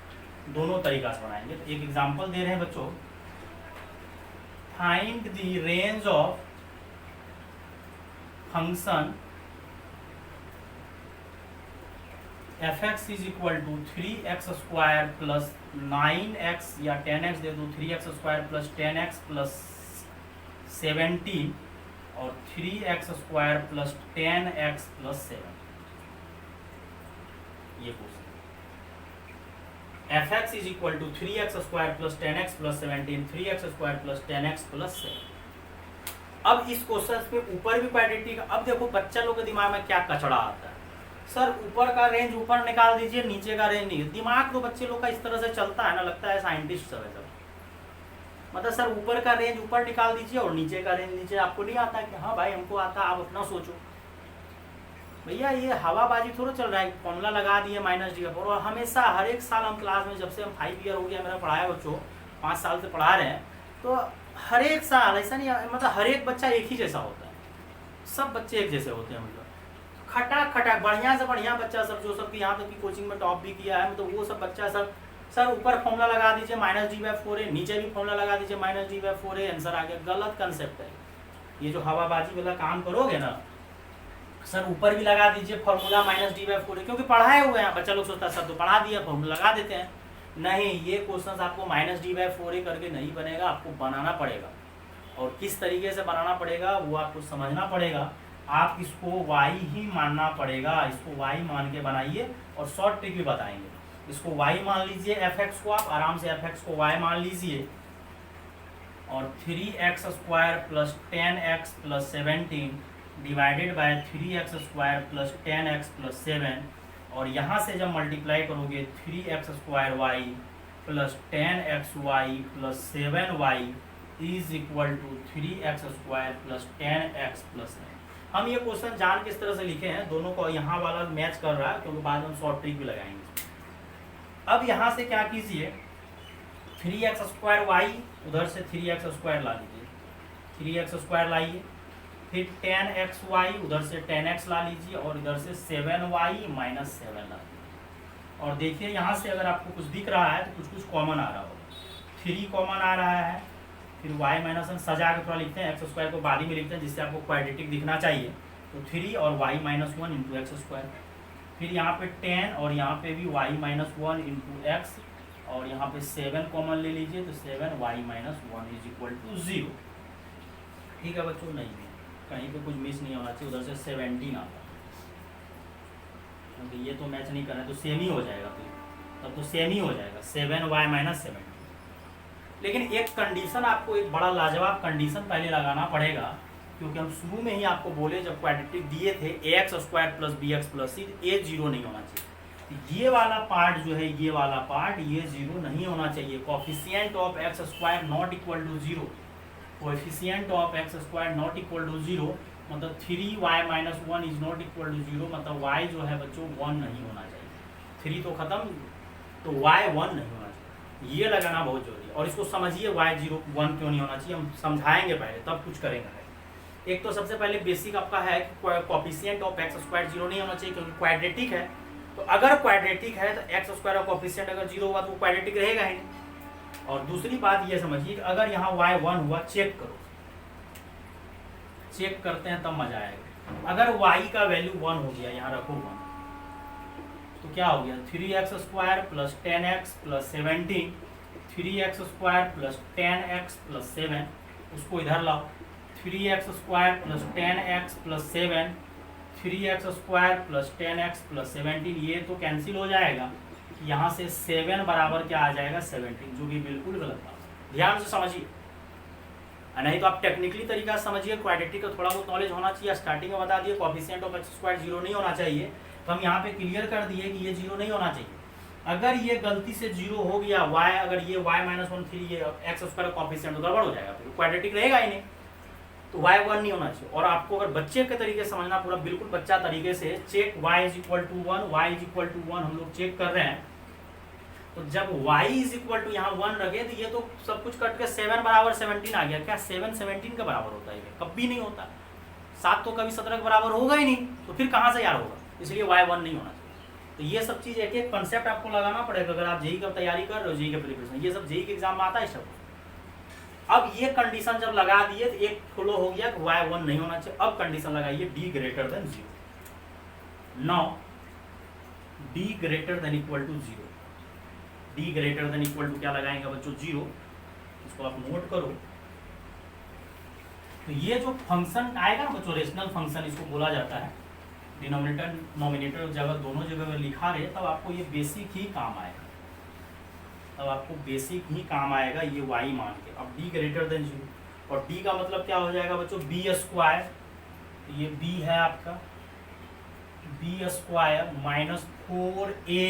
दोनों तरीका से बनाएंगे। तो एक एग्जाम्पल दे रहे हैं बच्चों, find the range of function fx = 3x² + 9x, या 10x दे दो, 3x² + 10x + 17, और 3x² + 10x + 7। ये question fx = 3x² + 10x + 17, 3x² + 10x + 7। अब इस क्वेश्चन में ऊपर भी क्वाड्रेटिक। अब देखो बच्चा लोग के दिमाग में क्या कचड़ा आता है, सर ऊपर का रेंज ऊपर निकाल दीजिए, नीचे का रेंज नहीं। दिमाग तो बच्चे लोग का इस तरह से चलता है ना, लगता है साइंटिस्ट सब है सब। मतलब सर ऊपर का रेंज ऊपर निकाल दीजिए और नीचे का रेंज नीचे। आपको नहीं आता कि हाँ भाई हमको आता, आप अपना सोचो। भैया ये हवाबाजी थोड़ा चल रहा है, फॉर्मूला लगा दिए -d/4। और हमेशा हर एक साल हम क्लास में, जब से हम 5 ईयर हो गया मेरा पढ़ाया बच्चों, 5 साल से पढ़ा रहे हैं, तो हर एक साल ऐसा नहीं, मतलब हर एक बच्चा एक ही जैसा होता है, सब बच्चे एक जैसे होते हैं। मतलब खटाक खटाक बढ़िया से बढ़िया बच्चा सब, जो सब यहाँ तक की कोचिंग में टॉप भी किया है, मतलब वो सब बच्चा सब, सर ऊपर फॉर्मूला लगा दीजिए -d/4 है, नीचे भी फॉर्मूला लगा दीजिए -d/4 है, आंसर आ गया। गलत कंसेप्ट है ये, जो हवाबाजी वाला काम करोगे ना, सर ऊपर भी लगा दीजिए फॉर्मूला -d/4 है, क्योंकि पढ़ाए हुए हैं। बच्चा लोग सोचता है सर तो पढ़ा दिया, फॉर्मूला लगा देते हैं। नहीं, ये क्वेश्चन आपको -d/4 करके नहीं बनेगा, आपको बनाना पड़ेगा। और किस तरीके से बनाना पड़ेगा वो आपको समझना पड़ेगा। आप इसको y ही मानना पड़ेगा, इसको y मान के बनाइए, और शॉर्ट ट्रिक भी बताएंगे। इसको y मान लीजिए, fx को आप आराम से fx को y मान लीजिए, और 3x² + 10x + 17 divided by 3x² + 10x + 7, और यहाँ से जब मल्टीप्लाई करोगे 3x² y plus 10xy plus 7y is equal to 3x² plus 10x plus 9। हम ये क्वेश्चन जान किस तरह से लिखे हैं, दोनों को यहाँ वाला मैच कर रहा है क्योंकि बाद में हम शॉर्ट ट्रिक भी लगाएंगे। अब यहाँ से क्या कीजिए, 3x² उधर से 3x² ला लीजिए, 3x² लाइए, फिर 10xy उधर से 10x ला लीजिए और इधर से 7y माइनस 7 ला लीजिए। और देखिए यहाँ से अगर आपको कुछ दिख रहा है तो कुछ कुछ कॉमन आ रहा होगा, 3 कॉमन आ रहा है, फिर y माइनस 1 सजा के थोड़ा लिखते हैं, x² को बाद ही में लिखते हैं जिससे आपको क्वाड्रेटिक दिखना चाहिए, तो 3 और y माइनस 1 इंटू x², फिर यहाँ पे 10 और यहाँ पे भी y माइनस 1 इंटू x, और यहाँ पे 7 कॉमन ले लीजिए तो 7y minus 1 is equal to 0। ठीक है बच्चों, नहीं है कहीं पे कुछ मिस नहीं होना चाहिए, उधर से 17 आता है क्योंकि ये तो मैच नहीं कर रहा है तो सेम ही हो जाएगा, फिर तब तो सेम ही हो जाएगा 7y माइनस 17। लेकिन एक कंडीशन, आपको एक बड़ा लाजवाब कंडीशन पहले लगाना पड़ेगा, क्योंकि हम शुरू में ही आपको बोले जब क्वाड्रेटिक दिए थे ax² plus bx plus c, a 0 नहीं होना चाहिए। ये वाला पार्ट जो है, ये वाला पार्ट ये 0 नहीं होना चाहिए। Coefficient of x² not equal to 0, coefficient of x² not equal to 0 मतलब 3y minus 1 is not equal to 0, मतलब y जो है बच्चों 1 नहीं होना चाहिए। 3 तो खत्म, तो y 1 नहीं होना चाहिए, ये लगाना बहुत जरूरी है। और इसको समझिए y 0 1 क्यों नहीं होना चाहिए, हम समझाएंगे पहले तब कुछ करेंगे। एक तो सबसे पहले बेसिक आपका है कि कोफिशिएंट ऑफ x² 0 नहीं होना चाहिए क्योंकि क्वाड्रेटिक है, तो अगर क्वाड्रेटिक है तो x² का कोफिशिएंट अगर 0 हुआ तो वो क्वाड्रेटिक रहेगा ही नहीं। और दूसरी बात ये समझिए कि अगर यहाँ y 1 हुआ, चेक करो, चेक करते हैं तब मजा आएगा। अगर y का वैल्यू 1 हो गया, यहाँ रखो 1, तो क्या हो गया 3x² plus 10x plus 17, 3x² plus 10x plus 7, उसको इधर लाओ, 3x² plus 10x plus 7, 3x² plus 10x plus 17, ये तो कैंसिल हो जाएगा, यहाँ से 7 बराबर क्या आ जाएगा 17, जो कि बिल्कुल गलत बात। ध्यान से समझिए, नहीं तो आप टेक्निकली तरीका से समझिए, क्वाड्रेटिक का थोड़ा बहुत नॉलेज होना चाहिए। स्टार्टिंग में बता दिए कोफिशिएंट ऑफ x² 0 नहीं होना चाहिए, तो हम यहाँ पे क्लियर कर दिए कि ये 0 नहीं होना चाहिए। अगर ये गलती से 0 हो गया y, अगर ये y माइनस 1 3 ये x² का कोफिशिएंट गड़बड़ हो जाएगा, फिर क्वाड्रेटिक रहेगा ही नहीं, तो y 1 नहीं होना चाहिए। और आपको अगर बच्चे के तरीके से समझना, पूरा बिल्कुल बच्चा तरीके से check y is equal to 1, y is equal to 1 हम लोग चेक कर रहे हैं, तो जब y इज इक्वल टू यहाँ 1 रखे तो ये तो सब कुछ कट के 7 बराबर 17 आ गया। क्या 7 17 के बराबर होता है? कभी नहीं होता। 7 तो कभी 17 के बराबर होगा ही नहीं, तो फिर कहाँ से यार होगा? इसलिए y 1 नहीं होना चाहिए। तो ये सब चीज़ एक एक कंसेप्ट आपको लगाना पड़ेगा अगर आप जेई का तैयारी कर रहे हो, जेई के प्रिपरेशन, ये सब जेई के एग्जाम में आता है सब। अब ये कंडीशन जब लगा दिए तो एक फ्लो हो गया कि y 1 नहीं होना चाहिए। अब कंडीशन लगाइए d greater than 0। Now d greater than equal to 0, d greater than equal to क्या लगाएंगे बच्चों? 0। इसको आप नोट करो। तो ये जो फंक्शन आएगा ना बच्चों, रेशनल फंक्शन इसको बोला जाता है। डिनोमिनेटर नोमिनेटर जगह दोनों जगह में लिखा रहे तब आपको ये बेसिक ही काम आएगा, तब आपको बेसिक ही काम आएगा ये y मान के। अब d ग्रेटर देन 0, और d का मतलब क्या हो जाएगा बच्चों? b²। तो ये b है आपका, b² minus 4a,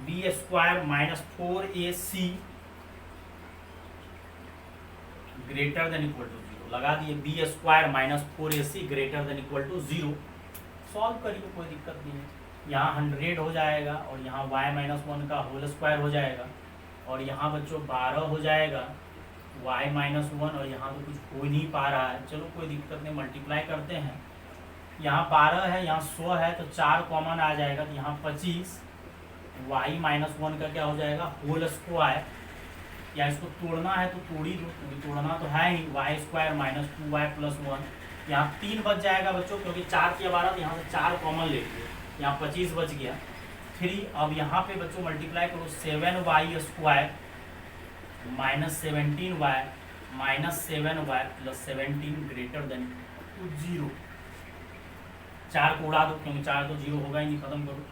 b² minus 4ac greater than equal to 0 लगा दिए। b² minus 4ac greater than equal to 0। Solve करिए, कोई दिक्कत नहीं है। यहाँ 100 हो जाएगा और यहाँ y माइनस 1 का होल स्क्वायर हो जाएगा, और यहाँ बच्चों 12 हो जाएगा y माइनस 1, और यहाँ तो कुछ हो ही नहीं पा रहा है। चलो कोई दिक्कत नहीं, मल्टीप्लाई करते हैं। यहाँ 12 है, यहाँ 100 है, तो 4 कॉमन आ जाएगा, तो यहाँ 25 y माइनस 1 का क्या हो जाएगा? Whole square. या इसको तोड़ना है तो तोड़ ही दो, क्योंकि तोड़ना तो है ही। y² माइनस 2y प्लस 1, यहाँ 3 बच जाएगा बच्चों, क्योंकि 4 किया 12, तो यहाँ से 4 कॉमन ले लिए, यहाँ 25 बच गया 3। अब यहाँ पे बच्चों मल्टीप्लाई करो, 7y² minus 17y minus 7y plus 17 greater than 0। 4 को उड़ा दो, क्योंकि 4 तो 0 होगा ही नहीं, खत्म करो।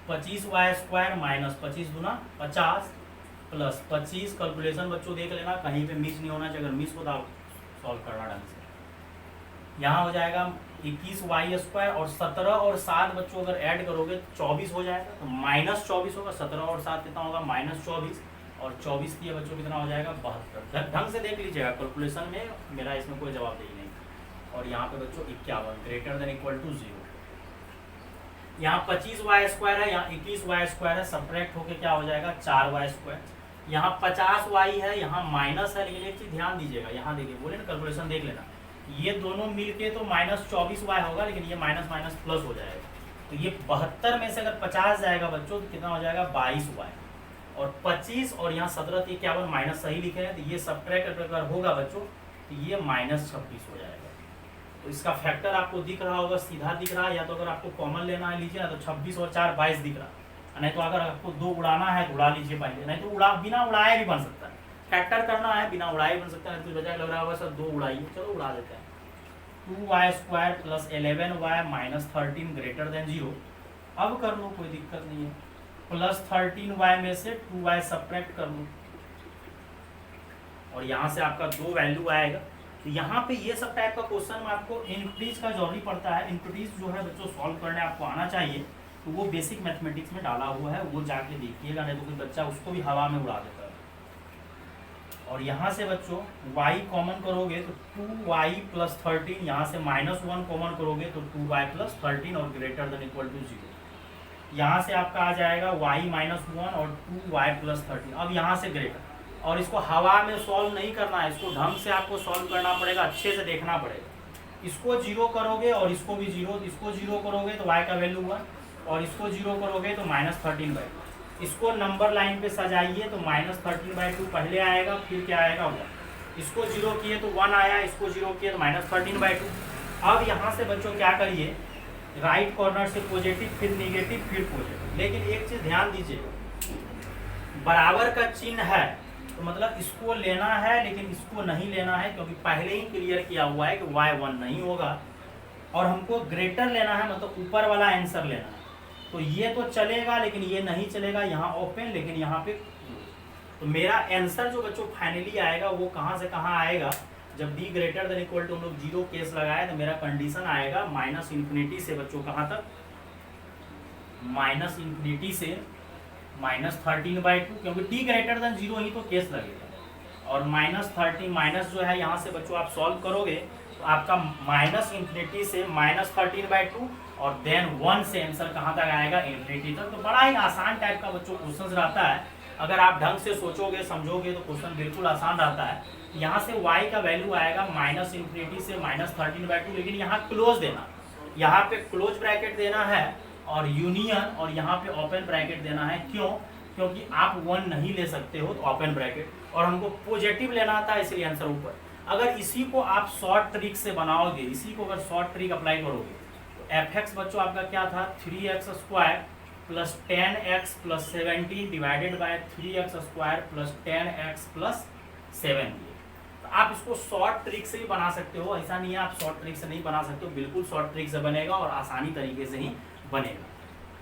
25y² माइनस 25 दूना 50 प्लस 25, कैलकुलेशन बच्चों देख लेना कहीं पे मिस नहीं होना चाहिए, अगर मिस हो तो आप सॉल्व करना ढंग से। यहाँ हो जाएगा 21y² और 17 और 7 बच्चों अगर ऐड करोगे तो 24 हो जाएगा, तो -24 होगा। 17 और 7 कितना होगा, -24, और 24 दिए बच्चों कितना हो जाएगा, 72। ढंग से देख लीजिएगा कैलकुलेशन में, मेरा इसमें कोई जवाबदेही नहीं। और यहाँ पे बच्चों 51 > 0। यहाँ 25y² है, यहाँ 21y² है, सब्ट्रैक्ट होके क्या हो जाएगा 4y²। यहाँ 50y है, यहाँ माइनस है, लेकिन एक चीज ध्यान दीजिएगा, यहाँ देखिए बोले ना कैलकुलेशन देख लेना, ये दोनों मिलके तो -24y होगा, लेकिन ये माइनस माइनस प्लस हो जाएगा। तो ये 72 में से अगर 50 जाएगा बच्चों तो कितना हो जाएगा 22y, और 25 और यहाँ 17 थी 51 माइनस सही लिखे हैं, तो ये सब्ट्रैक्ट अगर होगा बच्चों तो ये -26 हो जाएगा। तो इसका फैक्टर आपको दिख रहा होगा, सीधा दिख रहा है, या तो अगर आपको कॉमन लेना है लीजिए ना, तो 26 और 4 22 दिख रहा, नहीं तो अगर आपको 2 उड़ाना है तो उड़ा लीजिए पहले, नहीं तो बिना उड़ाए भी बन सकता है। फैक्टर करना है बिना उड़ाए बन सकता है, तो बजाय लग रहा होगा सर 2 उड़ाइए, चलो उड़ा देते हैं। 2y² + 11y - 13 > 0। अब कर लो, कोई दिक्कत नहीं है। +13y में से 2y सब्ट्रैक्ट कर लो, और यहाँ से आपका 2 वैल्यू आएगा। तो यहाँ पे ये सब टाइप का क्वेश्चन में आपको इनक्रीज का जरूरी पड़ता है। इनक्रीज जो है बच्चों सॉल्व करने आपको आना चाहिए, तो वो बेसिक मैथमेटिक्स में डाला हुआ है, वो जाके देखिएगा, नहीं तो कोई बच्चा उसको भी हवा में उड़ा देता है। और यहाँ से बच्चों y कॉमन करोगे तो 2y + 13, यहाँ से -1 कॉमन करोगे तो 2y + 13 और > 0। यहाँ से आपका आ जाएगा y - 1 और 2y + 13। अब यहाँ से ग्रेटर, और इसको हवा में सॉल्व नहीं करना है, इसको ढंग से आपको सॉल्व करना पड़ेगा, अच्छे से देखना पड़ेगा। इसको 0 करोगे और इसको भी 0, इसको 0 करोगे तो y का वैल्यू 1, और इसको 0 करोगे तो -13/2। इसको नंबर लाइन पे सजाइए तो -13/2 पहले आएगा, फिर क्या आएगा 1। इसको 0 किए तो 1 आया, इसको 0 किए तो -13/2। अब यहाँ से बच्चों क्या करिए, राइट कॉर्नर से पॉजिटिव, फिर निगेटिव, फिर पॉजिटिव। लेकिन एक चीज ध्यान दीजिए, बराबर का चिन्ह है तो मतलब इसको लेना है, लेकिन इसको नहीं लेना है, क्योंकि पहले ही क्लियर किया हुआ है कि y 1 नहीं होगा, और हमको ग्रेटर लेना है, मतलब ऊपर वाला आंसर लेना है। तो ये तो चलेगा, लेकिन ये नहीं चलेगा, यहाँ ओपन, लेकिन यहाँ पे। तो मेरा आंसर जो बच्चों फाइनली आएगा वो कहाँ से कहाँ आएगा, जब d > हम लोग 0 केस लगाए तो मेरा कंडीशन आएगा -∞ से बच्चों कहाँ तक, -∞ से -13/2, क्योंकि d > 0 ही तो केस लगेगा। और -13 माइनस जो है यहाँ से बच्चों आप सॉल्व करोगे तो आपका -∞ से -13/2 और देन 1 से आंसर कहाँ तक आएगा, ∞ तक। तो बड़ा ही आसान टाइप का बच्चों क्वेश्चन रहता है, अगर आप ढंग से सोचोगे समझोगे तो क्वेश्चन बिल्कुल आसान रहता है। यहाँ से y का वैल्यू आएगा -∞ से -13/2, लेकिन यहाँ क्लोज देना, यहाँ पे क्लोज ब्रैकेट देना है, और यूनियन, और यहाँ पे ओपन ब्रैकेट देना है। क्यों? क्योंकि आप 1 नहीं ले सकते हो तो ओपन ब्रैकेट, और हमको पॉजिटिव लेना था इसलिए आंसर ऊपर। अगर इसी को आप शॉर्ट ट्रिक से बनाओगे, इसी को अगर शॉर्ट ट्रिक अप्लाई करोगे तो f(x) बच्चों आपका क्या था, 3x² + 10x + 17 divided by 3x² + 10x + 7। तो आप इसको शॉर्ट ट्रिक से ही बना सकते हो, ऐसा नहीं है आप शॉर्ट ट्रिक से नहीं बना सकते हो, बिल्कुल शॉर्ट ट्रिक से बनेगा और आसानी तरीके से ही बनेगा।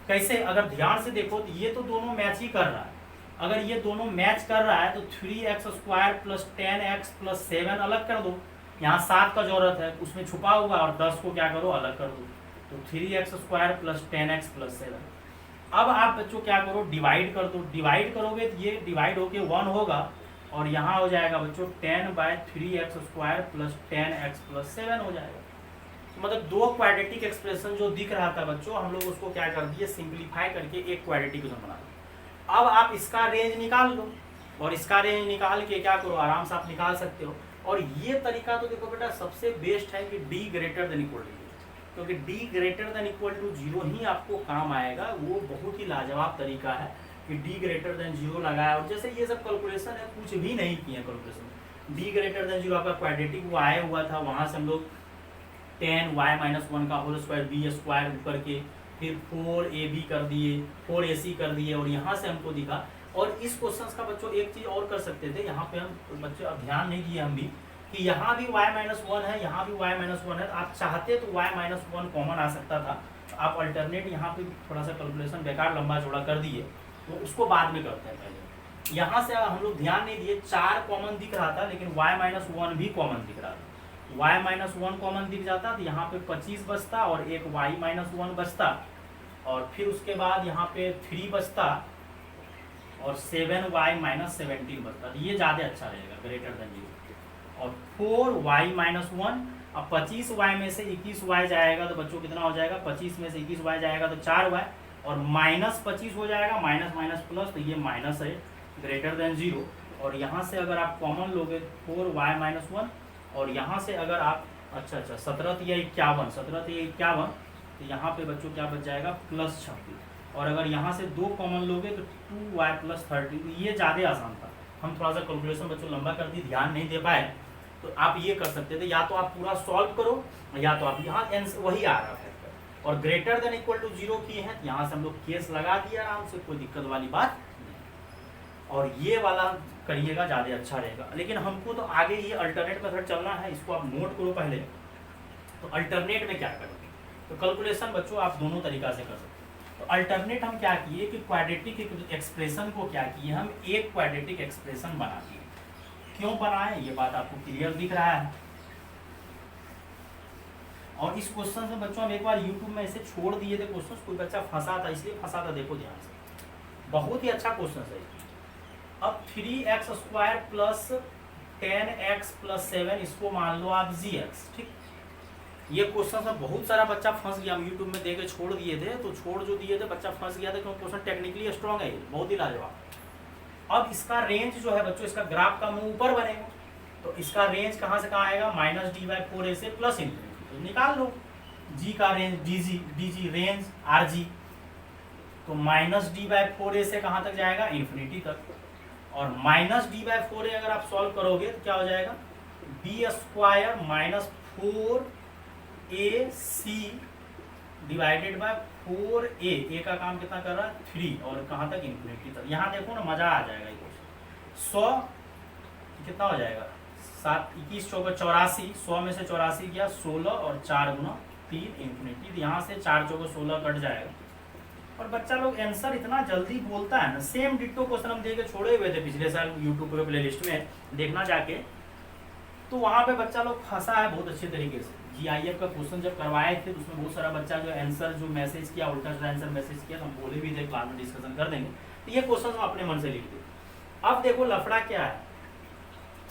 कैसे? अगर ध्यान से देखो तो ये तो दोनों मैच ही कर रहा है। अगर ये दोनों मैच कर रहा है तो 3x² + 10x + 7 अलग कर दो, यहाँ 7 का जरूरत है उसमें छुपा हुआ, और 10 को क्या करो अलग कर दो, तो 3x² + 10x + 7। अब आप बच्चों क्या करो, डिवाइड कर दो। डिवाइड करोगे तो ये डिवाइड होके 1 होगा, और यहाँ हो जाएगा बच्चों 10/3x² + 10x + 7 हो जाएगा। मतलब 2 क्वाड्रेटिक एक्सप्रेशन जो दिख रहा था बच्चों, हम लोग उसको क्या कर दिए, सिंप्लीफाई करके एक क्वाड्रेटिक बना दो। अब आप इसका रेंज निकाल लो, और इसका रेंज निकाल के क्या करो, आराम से आप निकाल सकते हो। और ये तरीका तो देखो बेटा सबसे बेस्ट है कि d > 0, क्योंकि d > 0 ही आपको काम आएगा। वो बहुत ही लाजवाब तरीका है कि d > 0 लगाया, और जैसे ये सब कैलकुलेशन है कुछ भी नहीं किया कैलकुलेशन। d > 0 आपका क्वाड्रेटिक वो आया हुआ था, वहाँ से हम लोग 10y - 1 का होल स्क्वायर b² ऊपर के, फिर 4ab कर दिए, 4ac कर दिए, और यहाँ से हमको दिखा। और इस क्वेश्चन का बच्चों एक चीज़ और कर सकते थे, यहाँ पे हम बच्चे अब ध्यान नहीं दिए हम भी, कि यहाँ भी y - 1 है, यहाँ भी y - 1 है। तो आप चाहते तो y - 1 कॉमन आ सकता था, तो आप अल्टरनेट यहाँ पे थोड़ा सा कैलकुलेशन बेकार लंबा चौड़ा कर दिए, तो उसको बाद में करते हैं। पहले यहाँ से हम लोग ध्यान नहीं दिए, 4 कॉमन दिख रहा था, लेकिन y - 1 भी कॉमन दिख रहा था। y माइनस वन कॉमन दिख जाता तो यहाँ पे 25 बचता और एक y माइनस वन बचता, और फिर उसके बाद यहाँ पे 3 बचता और 7y माइनस 17 बचता। तो ये ज़्यादा अच्छा रहेगा, ग्रेटर देन 0। और 4y माइनस वन, अब 25y में से 21y जाएगा तो बच्चों कितना हो जाएगा, 25 में से 21y जाएगा तो 4y, और माइनस 25 हो जाएगा, माइनस माइनस प्लस, तो ये माइनस है, ग्रेटर देन 0। और यहाँ से अगर आप कॉमन लोगे 4y माइनस वन, और यहाँ से अगर आप अच्छा 17 या 51, 17 या 51, तो यहाँ पे बच्चों क्या बच जाएगा, प्लस 26। और अगर यहाँ से 2 कॉमन लोगे तो 2y प्लस 30। ये ज़्यादा आसान था, हम थोड़ा सा कैलकुलेशन बच्चों लंबा कर दी, ध्यान नहीं दे पाए, तो आप ये कर सकते थे, या तो आप पूरा सॉल्व करो या तो आप यहाँ वही आ रहा है, और ग्रेटर देन इक्वल टू 0 की है, यहाँ से हम लोग केस लगा दिया आराम से, कोई दिक्कत वाली बात नहीं। और ये वाला करिएगा, ज़्यादा अच्छा रहेगा। लेकिन हमको तो आगे ये अल्टरनेट मेथड चलना है, इसको आप नोट करो पहले। तो अल्टरनेट में क्या करोगे, तो कैलकुलेशन बच्चों आप दोनों तरीका से कर सकते हैं। तो अल्टरनेट हम क्या किए कि क्वाड्रेटिक एक्सप्रेशन को क्या किए, हम एक क्वाड्रेटिक एक्सप्रेशन बना दिए। क्यों बनाए, ये बात आपको क्लियर दिख रहा है। और इस क्वेश्चन से बच्चों हम एक बार यूट्यूब में ऐसे छोड़ दिए थे क्वेश्चन, कोई बच्चा फंसा था, इसलिए फंसा था, देखो ध्यान से, बहुत ही अच्छा क्वेश्चन है। अब 3x square plus 10x plus 7, इसको मान लो आप gx, ठीक। ये क्वेश्चन से बहुत सारा बच्चा फंस गया, हम यूट्यूब में दे के छोड़ दिए थे, तो छोड़ जो दिए थे बच्चा फंस गया था, क्योंकि क्वेश्चन टेक्निकली स्ट्रॉन्ग है, बहुत ही लाजवाब। अब इसका रेंज जो है बच्चों, इसका ग्राफ का मुंह ऊपर बनेगा, तो इसका रेंज कहाँ से कहाँ आएगा, -d/4a से प्लस इन्फिनिटी, तो निकाल लो g का रेंज, dg रेंज rg, तो -d/4a से कहाँ तक जाएगा, इन्फिनिटी तक। और -d/4a अगर आप सॉल्व करोगे तो क्या हो जाएगा, b square minus 4ac divided by 4a, a का काम कितना कर रहा है 3, और कहाँ तक, इन्फिनिटी तक। यहाँ देखो ना, मजा आ जाएगा। ये 100 कितना हो जाएगा, 7 21 चौका 84, 100 में से 84 गया 16, और 4 गुना 3 इन्फिनिटी, यहाँ से 4 चौका 16 कट जाएगा। और बच्चा लोग आंसर इतना जल्दी बोलता है ना, सेम डिट्टो क्वेश्चन हम दे के छोड़े हुए थे पिछले साल यूट्यूब पे प्लेलिस्ट में, देखना जाके, तो वहाँ पे बच्चा लोग फंसा है बहुत अच्छे तरीके से। GIF का क्वेश्चन जब करवाए थे तो उसमें बहुत सारा बच्चा जो आंसर जो मैसेज किया, उल्टा आंसर मैसेज किया, तो हम बोले भी थे क्लास में डिस्कशन कर देंगे, तो ये क्वेश्चन हम अपने मन से लिख दे। अब देखो लफड़ा क्या है,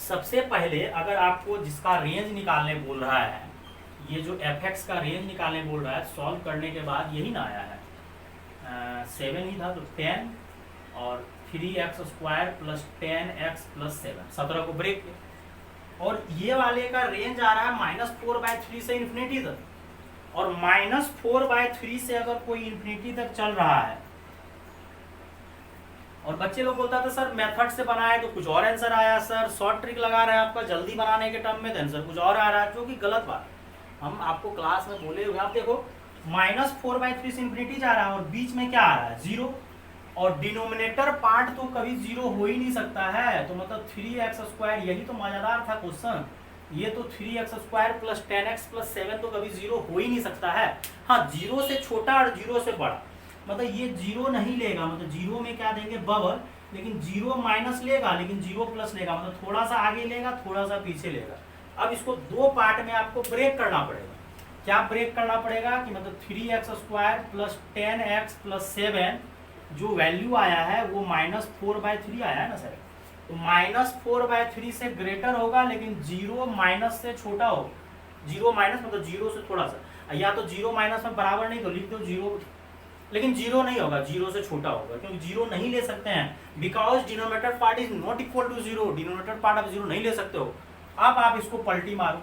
सबसे पहले अगर आपको जिसका रेंज निकालने बोल रहा है, ये जो fx का रेंज निकालने बोल रहा है, सॉल्व करने के बाद यही ना आया है, 7 ही था, तो 10 और 3x square plus 10x plus 7, 17 को ब्रेक किया। और ये वाले का रेंज आ रहा है -4/3 से इन्फिनिटी तक, और -4/3 से अगर कोई इन्फिनिटी तक चल रहा है, और बच्चे लोग बोलता था सर मेथड से बनाए तो कुछ और आंसर आया, सर शॉर्ट ट्रिक लगा रहे हैं आपका जल्दी बनाने के टर्म में, तो आंसर कुछ और आ रहा है, जो कि गलत बात। हम आपको क्लास में बोले हुए, आप देखो -4/3 से इन्फिनिटी जा रहा है, और बीच में क्या आ रहा है 0, और डिनोमिनेटर पार्ट तो कभी 0 हो ही नहीं सकता है, तो मतलब 3x स्क्वायर, यही तो मजेदार था क्वेश्चन। ये तो 3x square plus 10x plus 7 तो कभी 0 हो ही नहीं सकता है। हाँ, 0 से छोटा और 0 से बड़ा, मतलब ये 0 नहीं लेगा, मतलब 0 में क्या देंगे बबल, लेकिन 0 माइनस लेगा, लेकिन 0 प्लस लेगा, मतलब थोड़ा सा आगे लेगा, थोड़ा सा पीछे लेगा। अब इसको 2 पार्ट में आपको ब्रेक करना पड़ेगा। क्या ब्रेक करना पड़ेगा कि मतलब 3x square plus 10x plus 7 जो वैल्यू आया है वो -4/3 आया है ना सर, तो -4/3 से ग्रेटर होगा, लेकिन 0 माइनस से छोटा हो, 0 माइनस मतलब 0 से थोड़ा सा, या तो 0 माइनस में बराबर नहीं तो लिख दो 0, लेकिन 0 नहीं होगा, 0 से छोटा होगा, क्योंकि 0 नहीं ले सकते हैं, because denominator part is not equal to 0, denominator part आप 0 नहीं ले सकते हो। अब आप इसको पलटी मारो,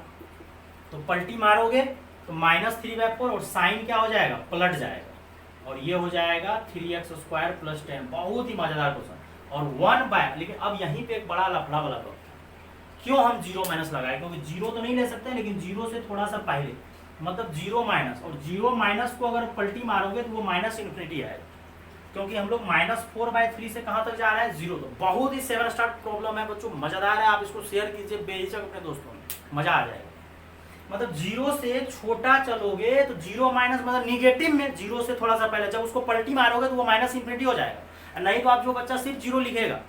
तो पलटी मारोगे तो -3/4, और साइन क्या हो जाएगा, पलट जाएगा, और ये हो जाएगा 3x स्क्वायर प्लस 10, बहुत ही मजेदार क्वेश्चन। और 1/, लेकिन अब यहीं पे एक बड़ा लफड़ा वाला बात, क्यों हम 0 माइनस लगाए, क्योंकि 0 तो नहीं ले सकते, लेकिन 0 से थोड़ा सा पहले, मतलब 0 माइनस, और 0 माइनस को अगर पलटी मारोगे तो वो माइनस इन्फिनिटी आएगा, क्योंकि हम लोग -4/3 से कहाँ तक जा रहा है 0 तक। बहुत ही 7 स्टार प्रॉब्लम है बच्चों, मजेदार है, आप इसको शेयर कीजिए बेहिचक अपने दोस्तों में, मजा आ जाएगा। मतलब 0 से छोटा चलोगे तो 0 माइनस मतलब निगेटिव में 0 से थोड़ा सा पहले, जब उसको पलटी मारोगे तो वो माइनस इन्फिनिटी हो जाएगा, नहीं तो आप जो बच्चा सिर्फ 0 लिखेगा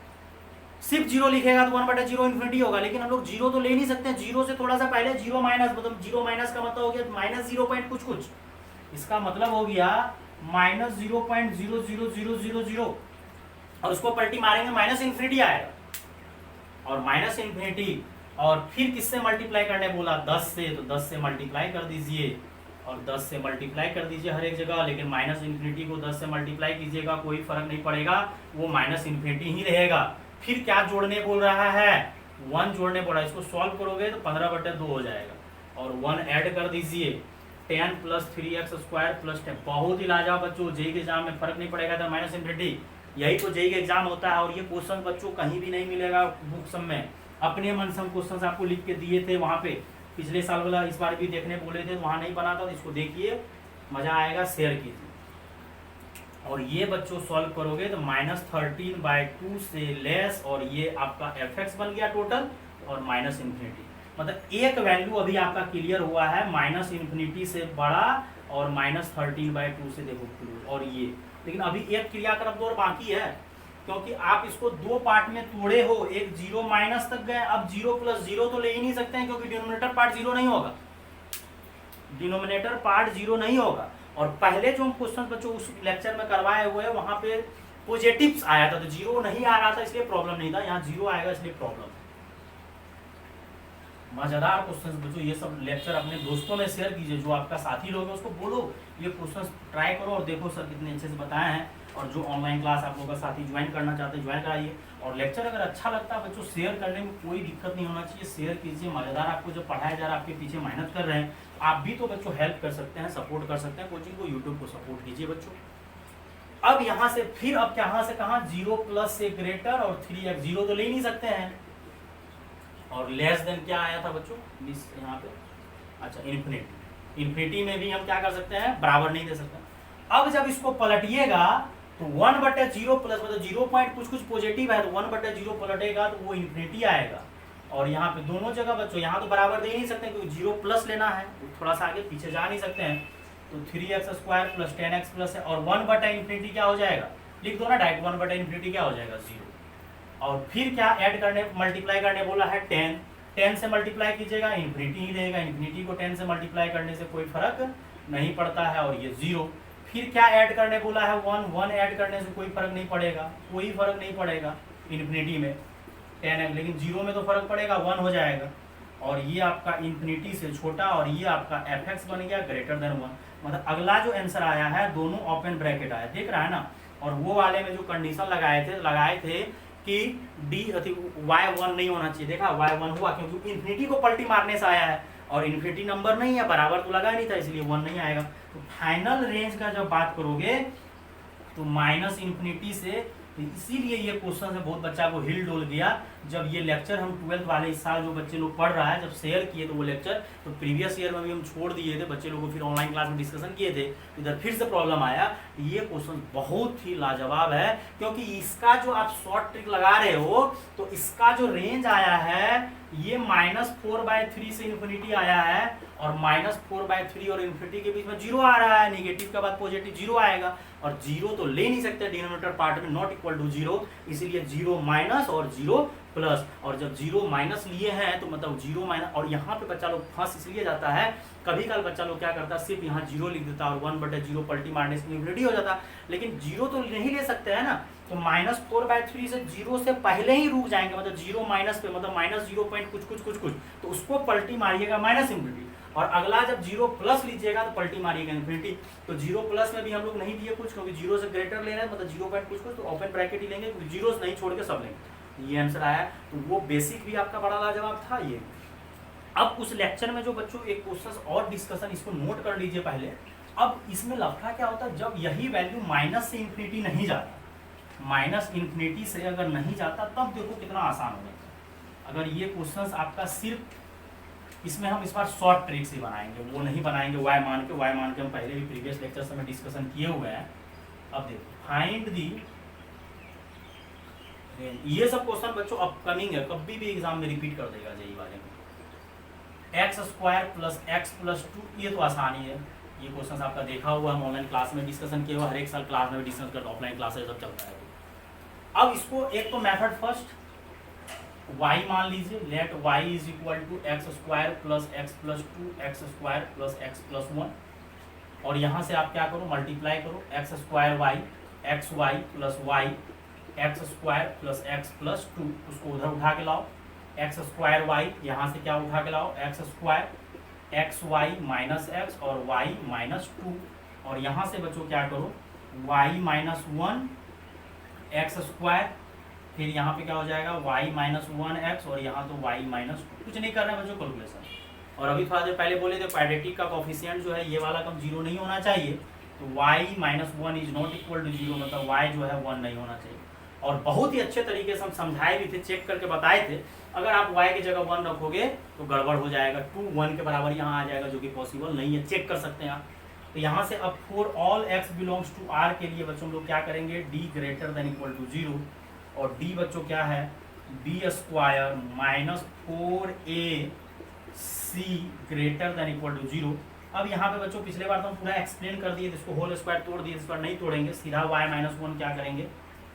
सिर्फ जीरो लिखेगा तो 1/0 इन्फिनिटी होगा, लेकिन हम लोग जीरो तो ले नहीं सकते, जीरो से थोड़ा सा पहले जीरो माइनस, मतलब जीरो माइनस का मतलब हो गया माइनस 0 पॉइंट कुछ कुछ, इसका मतलब हो गया माइनस 0.0000, और उसको पलटी मारेंगे माइनस इन्फिनिटी आएगा, और माइनस इन्फिनिटी और फिर किससे मल्टीप्लाई करने बोला 10 से, तो 10 से मल्टीप्लाई कर दीजिए, और 10 से मल्टीप्लाई कर दीजिए हर एक जगह, लेकिन माइनस इन्फिनिटी को 10 से मल्टीप्लाई कीजिएगा कोई फर्क नहीं पड़ेगा, वो माइनस इन्फिनिटी ही रहेगा। फिर क्या जोड़ने बोल रहा है, 1 जोड़ने बोल रहा है, इसको सॉल्व करोगे तो 15/2 हो जाएगा, और 1 ऐड कर दीजिए, 10 + 3x² + 10, बहुत ही लाजवाब बच्चों, जेई के एग्जाम में फर्क नहीं पड़ेगा था माइनस इन्फिनिटी, यही तो जेई का एग्जाम होता है, और ये क्वेश्चन बच्चों कहीं भी नहीं मिलेगा बुक सब में, अपने मन से हम क्वेश्चन आपको लिख के दिए थे वहाँ पे, पिछले साल वाला इस बार भी देखने बोले थे, वहाँ नहीं बना था, तो इसको देखिए मजा आएगा, शेयर कीजिए। और ये बच्चों सॉल्व करोगे तो -13/2 से लेस, और ये आपका fx बन गया टोटल, और माइनस इन्फिनिटी, मतलब एक वैल्यू अभी आपका क्लियर हुआ है, माइनस इन्फिनिटी से बड़ा और -13/2 से देखो क्लोज, और ये, लेकिन अभी एक क्रियाक्रम तो और बाकी है, क्योंकि आप इसको दो पार्ट में तोड़े हो, एक 0 माइनस तक गए, अब 0 + 0 तो ले ही नहीं सकते हैं, क्योंकि डिनोमिनेटर पार्ट 0 नहीं होगा, डिनोमिनेटर पार्ट 0 नहीं होगा। और पहले जो हम क्वेश्चन बच्चों उस लेक्चर में करवाए हुए हैं, वहां पे पॉजिटिव्स आया था, तो 0 नहीं आ रहा था इसलिए प्रॉब्लम नहीं था, यहाँ 0 आएगा इसलिए प्रॉब्लम। मजेदार क्वेश्चन बच्चों, ये सब लेक्चर अपने दोस्तों में शेयर कीजिए, जो आपका साथी लोग है उसको बोलो ये क्वेश्चन ट्राई करो, और देखो सर कितने अच्छे से बताए हैं, और जो ऑनलाइन क्लास आप लोगों का साथी ज्वाइन करना चाहते हैं ज्वाइन कराइए, और लेक्चर अगर अच्छा लगता है बच्चों शेयर करने में कोई दिक्कत नहीं होना चाहिए, शेयर कीजिए, मजेदार, आपको जो पढ़ाया जा रहा है आपके पीछे मेहनत कर रहे हैं, आप भी तो बच्चों हेल्प कर सकते हैं, सपोर्ट कर सकते हैं कोचिंग को, यूट्यूब को सपोर्ट कीजिए बच्चों। अब यहाँ से फिर अब कहाँ से कहाँ 0 से ग्रेटर और 3x, 0 तो ले ही नहीं सकते हैं, और लेस देन क्या आया था बच्चों मिस यहाँ पे, अच्छा इन्फिनिटी, इन्फिनिटी में भी हम क्या कर सकते हैं, बराबर नहीं दे सकते। अब जब इसको पलटिएगा तो 1/0 प्लस, मतलब 0 पॉइंट कुछ कुछ पॉजिटिव है, तो 1/0 पलटेगा तो वो इन्फिनिटी आएगा, और यहाँ पे दोनों जगह बच्चों यहाँ तो बराबर दे ही नहीं सकते, क्योंकि 0 लेना है, तो थोड़ा सा आगे पीछे जा नहीं सकते हैं, तो 3x² + 10x+ है, और 1/∞ क्या हो जाएगा, लिख दो ना डायरेक्ट, 1/∞ क्या हो जाएगा 0, और फिर क्या ऐड करने मल्टीप्लाई करने बोला है 10 से मल्टीप्लाई कीजिएगा इन्फिनिटी ही रहेगा, इन्फिनिटी को 10 से मल्टीप्लाई करने से कोई फर्क नहीं पड़ता है, और ये 0, फिर क्या ऐड करने बोला है 1 ऐड करने से कोई फर्क नहीं पड़ेगा, कोई फर्क नहीं पड़ेगा इन्फिनिटी में 10, लेकिन 0 में तो फर्क पड़ेगा, 1 हो जाएगा, और ये आपका इन्फिनिटी से छोटा, और ये आपका fx बन गया ग्रेटर देन 1, मतलब अगला जो आंसर आया है दोनों ओपन ब्रैकेट आया, देख रहा है ना, और वो वाले में जो कंडीशन लगाए थे कि y1 नहीं होना चाहिए, देखा y1 हुआ, क्योंकि इन्फिनिटी को पलटी मारने से आया है, और इन्फिनिटी नंबर नहीं है, बराबर तो लगा नहीं था, इसलिए 1 नहीं आएगा। तो फाइनल रेंज का जब बात करोगे तो -इन्फिनिटी से, तो इसीलिए ये क्वेश्चन से बहुत बच्चा को हिल डोल गया, जब ये लेक्चर हम 12th वाले इस साल जो बच्चे लोग पढ़ रहा है जब शेयर किए तो वो लेक्चर, तो प्रीवियस ईयर में भी हम छोड़ दिए थे, बच्चे लोगों को फिर ऑनलाइन क्लास में डिस्कशन किए थे, इधर फिर से प्रॉब्लम आया। ये क्वेश्चन बहुत ही लाजवाब है, क्योंकि इसका जो आप शॉर्ट ट्रिक लगा रहे हो, तो इसका जो रेंज आया है ये -4/3 से इन्फिनिटी आया है, और -4/3 और इन्फिनिटी के बीच में 0 आ रहा है, नेगेटिव के बाद पॉजिटिव 0 आएगा, और 0 तो ले नहीं सकते डिनोमिनेटर पार्ट में, नॉट इक्वल टू 0, इसलिए 0 माइनस और 0 प्लस, और जब 0 माइनस लिए हैं तो मतलब 0 माइनस, और यहाँ पे बच्चा लोग फंस इसलिए जाता है, कभी कल बच्चा लोग क्या करता है सिर्फ यहाँ 0 लिख देता और 1/0 पलटी मारने से इन्फिनिटी हो जाता, लेकिन 0 तो नहीं ले सकते हैं ना, तो -4/3 से 0 से पहले ही रुक जाएंगे, मतलब 0 माइनस पे, मतलब -0 पॉइंट कुछ, तो उसको पलटी मारिएगा माइनस इन्फिनिटी, और अगला जब 0+ लीजिएगा तो पलटी मारिएगा इन्फिनिटी। तो 0+ में भी हम लोग नहीं दिए कुछ, क्योंकि 0 से ग्रेटर ले रहे हैं, मतलब 0 पॉइंट कुछ, तो ओपन ब्रैकेट ही लेंगे, क्योंकि 0 नहीं छोड़ के सब लेंगे, ये आंसर आया। तो वो बेसिक भी आपका बड़ा लाजवाब था ये। अब उस लेक्चर में जो बच्चों एक क्वेश्चन और डिस्कशन, इसको नोट कर लीजिए पहले। अब इसमें लफड़ा क्या होता है, जब यही वैल्यू माइनस से इन्फिनिटी नहीं जाता, माइनस इन्फिनिटी से अगर नहीं जाता, तब देखो कितना आसान हो जाता। अगर ये क्वेश्चन आपका सिर्फ, इसमें हम इस बार शॉर्ट ट्रिक्स ही बनाएंगे, वो नहीं बनाएंगे y मान के हम पहले भी प्रीवियस लेक्चर्स में डिस्कशन किए हुए हैं। अब देखो फाइंड दी, ये सब क्वेश्चन बच्चों अपकमिंग है, कभी भी एग्जाम में रिपीट कर देगा जेई वाले में। x² + x + 2, ये तो आसानी है, ये क्वेश्चन आपका देखा हुआ, हम ऑनलाइन क्लास में डिस्कशन किया हुआ, हर एक साल क्लास में भी डिस्कस करते, ऑफलाइन क्लासेस सब चलता है। अब इसको एक तो मेथड फर्स्ट, y मान लीजिए, let y is equal to x square plus x plus two x square plus x plus one, और यहाँ से आप क्या करो, मल्टीप्लाई करो x square y, x y plus y, x square plus x plus two, उसको उधर उठा के लाओ, एक्स स्क्वायर वाई यहाँ से क्या उठा के लाओ, x square x y minus x और वाई माइनस टू, और यहाँ से बच्चों क्या करो, y minus one x square, फिर यहाँ पे क्या हो जाएगा वाई माइनस वन एक्स, और यहाँ तो वाई माइनस टू। कुछ नहीं करना है बच्चों कैलकुलेशन। और अभी थोड़ा देर पहले बोले थे क्वाड्रेटिक का कोफिशिएंट जो है ये वाला कम जीरो नहीं होना चाहिए, तो y minus one is not equal to zero, मतलब y जो है वन नहीं होना चाहिए। और बहुत ही अच्छे तरीके से हम समझाए भी थे, चेक करके बताए थे, अगर आप y की जगह वन रखोगे तो गड़बड़ हो जाएगा, 2 1 के बराबर यहाँ आ जाएगा, जो कि पॉसिबल नहीं है, चेक कर सकते हैं आप। तो यहाँ से अब for all x belongs to r के लिए बच्चों लोग क्या करेंगे, d greater than equal to zero, और d बच्चों क्या है, b square minus 4ac greater than equal to zero. अब यहाँ पे बच्चों पिछले बार तो हम पूरा एक्सप्लेन कर दिए, इसको होल स्क्वायर तोड़ दिए, इस बार नहीं तोड़ेंगे, सीधा y माइनस वन क्या करेंगे,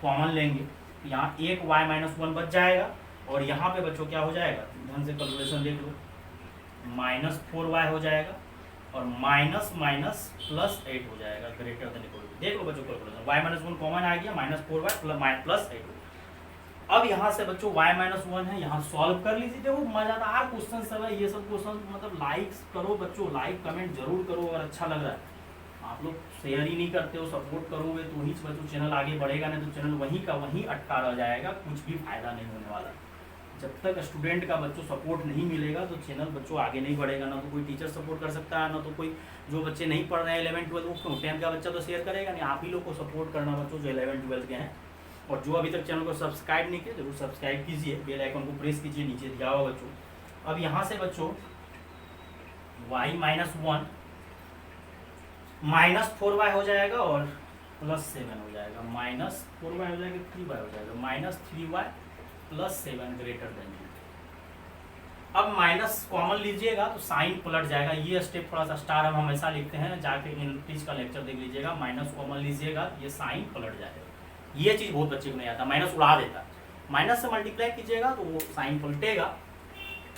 कॉमन लेंगे, यहाँ एक y माइनस वन बच जाएगा, और यहाँ पे बच्चों क्या हो जाएगा, ध्यान से कैलकुलेशन देख लो, माइनस 4y हो जाएगा, और माइनस माइनस प्लस 8 हो जाएगा ग्रेटर देन इक्वल टू, देख लो बच्चों calculation, y minus one common आ गया, माइनस 4y प्लस 8। अब यहाँ से बच्चों y माइनस वन है, यहाँ सॉल्व कर लीजिए। देखो मज़ेदार क्वेश्चन सब है, ये सब क्वेश्चन मतलब लाइक्स करो बच्चों, लाइक कमेंट जरूर करो अगर अच्छा लग रहा है। आप लोग शेयर ही नहीं करते हो, सपोर्ट करोगे तो ही बच्चों चैनल आगे बढ़ेगा, नहीं तो चैनल वहीं का वहीं अटका रह जाएगा, कुछ भी फायदा नहीं होने वाला। जब तक स्टूडेंट का बच्चों सपोर्ट नहीं मिलेगा तो चैनल बच्चों आगे नहीं बढ़ेगा, ना तो कोई टीचर सपोर्ट कर सकता है, ना तो कोई जो बच्चे नहीं पढ़ रहे हैं 11 12 वो 10 का बच्चा तो शेयर करेगा नहीं। आप ही लोग को सपोर्ट करना बच्चों जो 11 12 के हैं, और जो अभी तक चैनल को सब्सक्राइब नहीं किए जरूर सब्सक्राइब कीजिए, बेल आइकन को प्रेस कीजिए, नीचे दिया हुआ बच्चों। अब यहाँ से बच्चों y minus one minus 4y हो जाएगा और प्लस 7 हो जाएगा, माइनस 4y हो जाएगा 3y हो जाएगा, minus 3y plus 7 greater than. अब माइनस कॉमन लीजिएगा तो साइन पलट जाएगा, ये स्टेप थोड़ा सा स्टार हम हमेशा लिखते हैं, जाके इंग्लिश का लेक्चर देख लीजिएगा, माइनस कॉमन लीजिएगा ये साइन पलट जाएगा। ये चीज़ बहुत बच्चे को नहीं आता, माइनस उड़ा देता, माइनस से मल्टीप्लाई कीजिएगा तो वो साइन पलटेगा।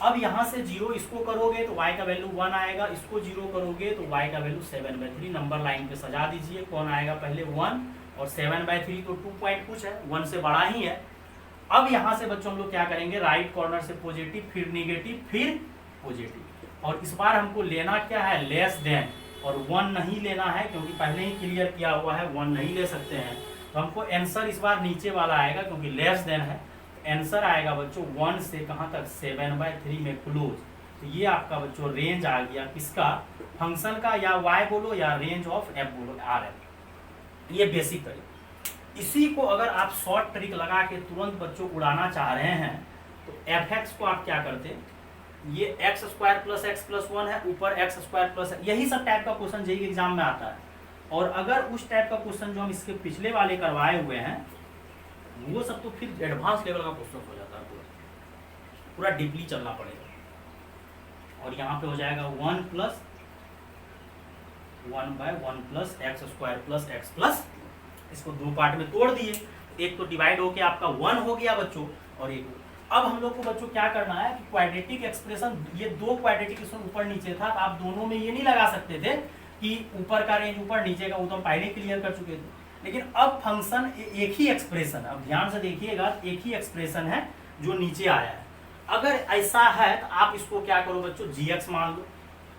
अब यहाँ से जीरो इसको करोगे तो y का वैल्यू 1 आएगा, इसको जीरो करोगे तो y का वैल्यू 7/3, नंबर लाइन पे सजा दीजिए, कौन आएगा पहले 1 और 7/3 तो 2 पॉइंट कुछ है, 1 से बड़ा ही है। अब यहाँ से बच्चों हम लोग क्या करेंगे, राइट कॉर्नर से पॉजिटिव फिर निगेटिव फिर पॉजिटिव, और इस बार हमको लेना क्या है, लेस देन, और 1 नहीं लेना है क्योंकि पहले ही क्लियर किया हुआ है 1 नहीं ले सकते हैं, तो हमको आंसर इस बार नीचे वाला आएगा क्योंकि लेस देन है। आंसर आएगा बच्चों 1 से कहाँ तक, 7/3 में क्लोज। तो ये आपका बच्चों रेंज आ गया किसका, फंक्शन का, या y बोलो या रेंज ऑफ f बोलो, RF। ये बेसिक तरीका। इसी को अगर आप शॉर्ट ट्रिक लगा के तुरंत बच्चों उड़ाना चाह रहे हैं तो fx को आप क्या करते हैं, ये x square plus x plus one है, ऊपर एक्स स्क्वायर प्लस, यही सब टाइप का क्वेश्चन जेईई एग्जाम में आता है। और अगर उस टाइप का क्वेश्चन जो हम इसके पिछले वाले करवाए हुए हैं वो सब तो फिर एडवांस लेवल का क्वेश्चन हो जाता है, पूरा डीपली चलना पड़ेगा। और यहाँ पे हो जाएगा 1 plus 1/1 plus x square plus x plus, इसको दो पार्ट में तोड़ दिए, एक तो डिवाइड होके आपका 1 हो गया बच्चों, और एक। अब हम लोग को बच्चों क्या करना है कि क्वाड्रेटिक एक्सप्रेशन, ये दो क्वाड्रेटिक एक्सप्रेशन ऊपर नीचे था, तो आप दोनों में ये नहीं लगा सकते थे कि ऊपर का रेंज ऊपर नीचे का, वो तो हम पहले क्लियर कर चुके थे। लेकिन अब फंक्शन एक ही एक्सप्रेशन, अब ध्यान से देखिएगा, एक ही एक्सप्रेशन है जो नीचे आया है। अगर ऐसा है तो आप इसको क्या करो बच्चों, gx मान लो।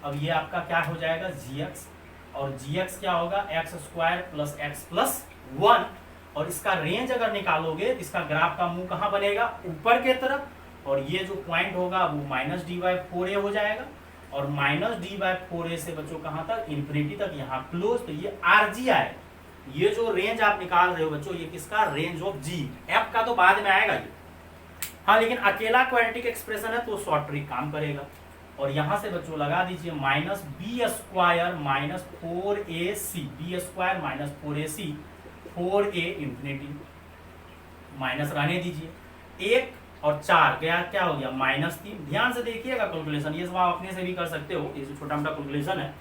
अब ये आपका क्या हो जाएगा, gx, और gx क्या होगा, x square plus x plus 1, और इसका रेंज अगर निकालोगे तो इसका ग्राफ का मुंह कहाँ बनेगा, ऊपर के तरफ, और ये जो पॉइंट होगा वो -d/4a हो जाएगा, और -d/4a से बच्चों कहाँ तक, इन्फिनिटी तक, यहाँ क्लोज। तो ये RG आएगा। ये जो रेंज आप निकाल रहे हो बच्चों, ये किसका, रेंज ऑफ G, F का तो बाद में आएगा ये, हाँ, लेकिन अकेला क्वाड्रेटिक एक्सप्रेशन है तो शॉर्ट ट्रिक काम करेगा। और यहाँ से बच्चों लगा दीजिए -b² minus 4ac, b² minus 4ac, 4a infinity, minus रहने दीजिए, 1 और 4 गया, क्या हो गया -3। ध्यान से देखिएगा कैलकुलेशन, ये सब आप अपने से भी कर सकते हो, ये छोटा मोटा कैलकुलेशन है।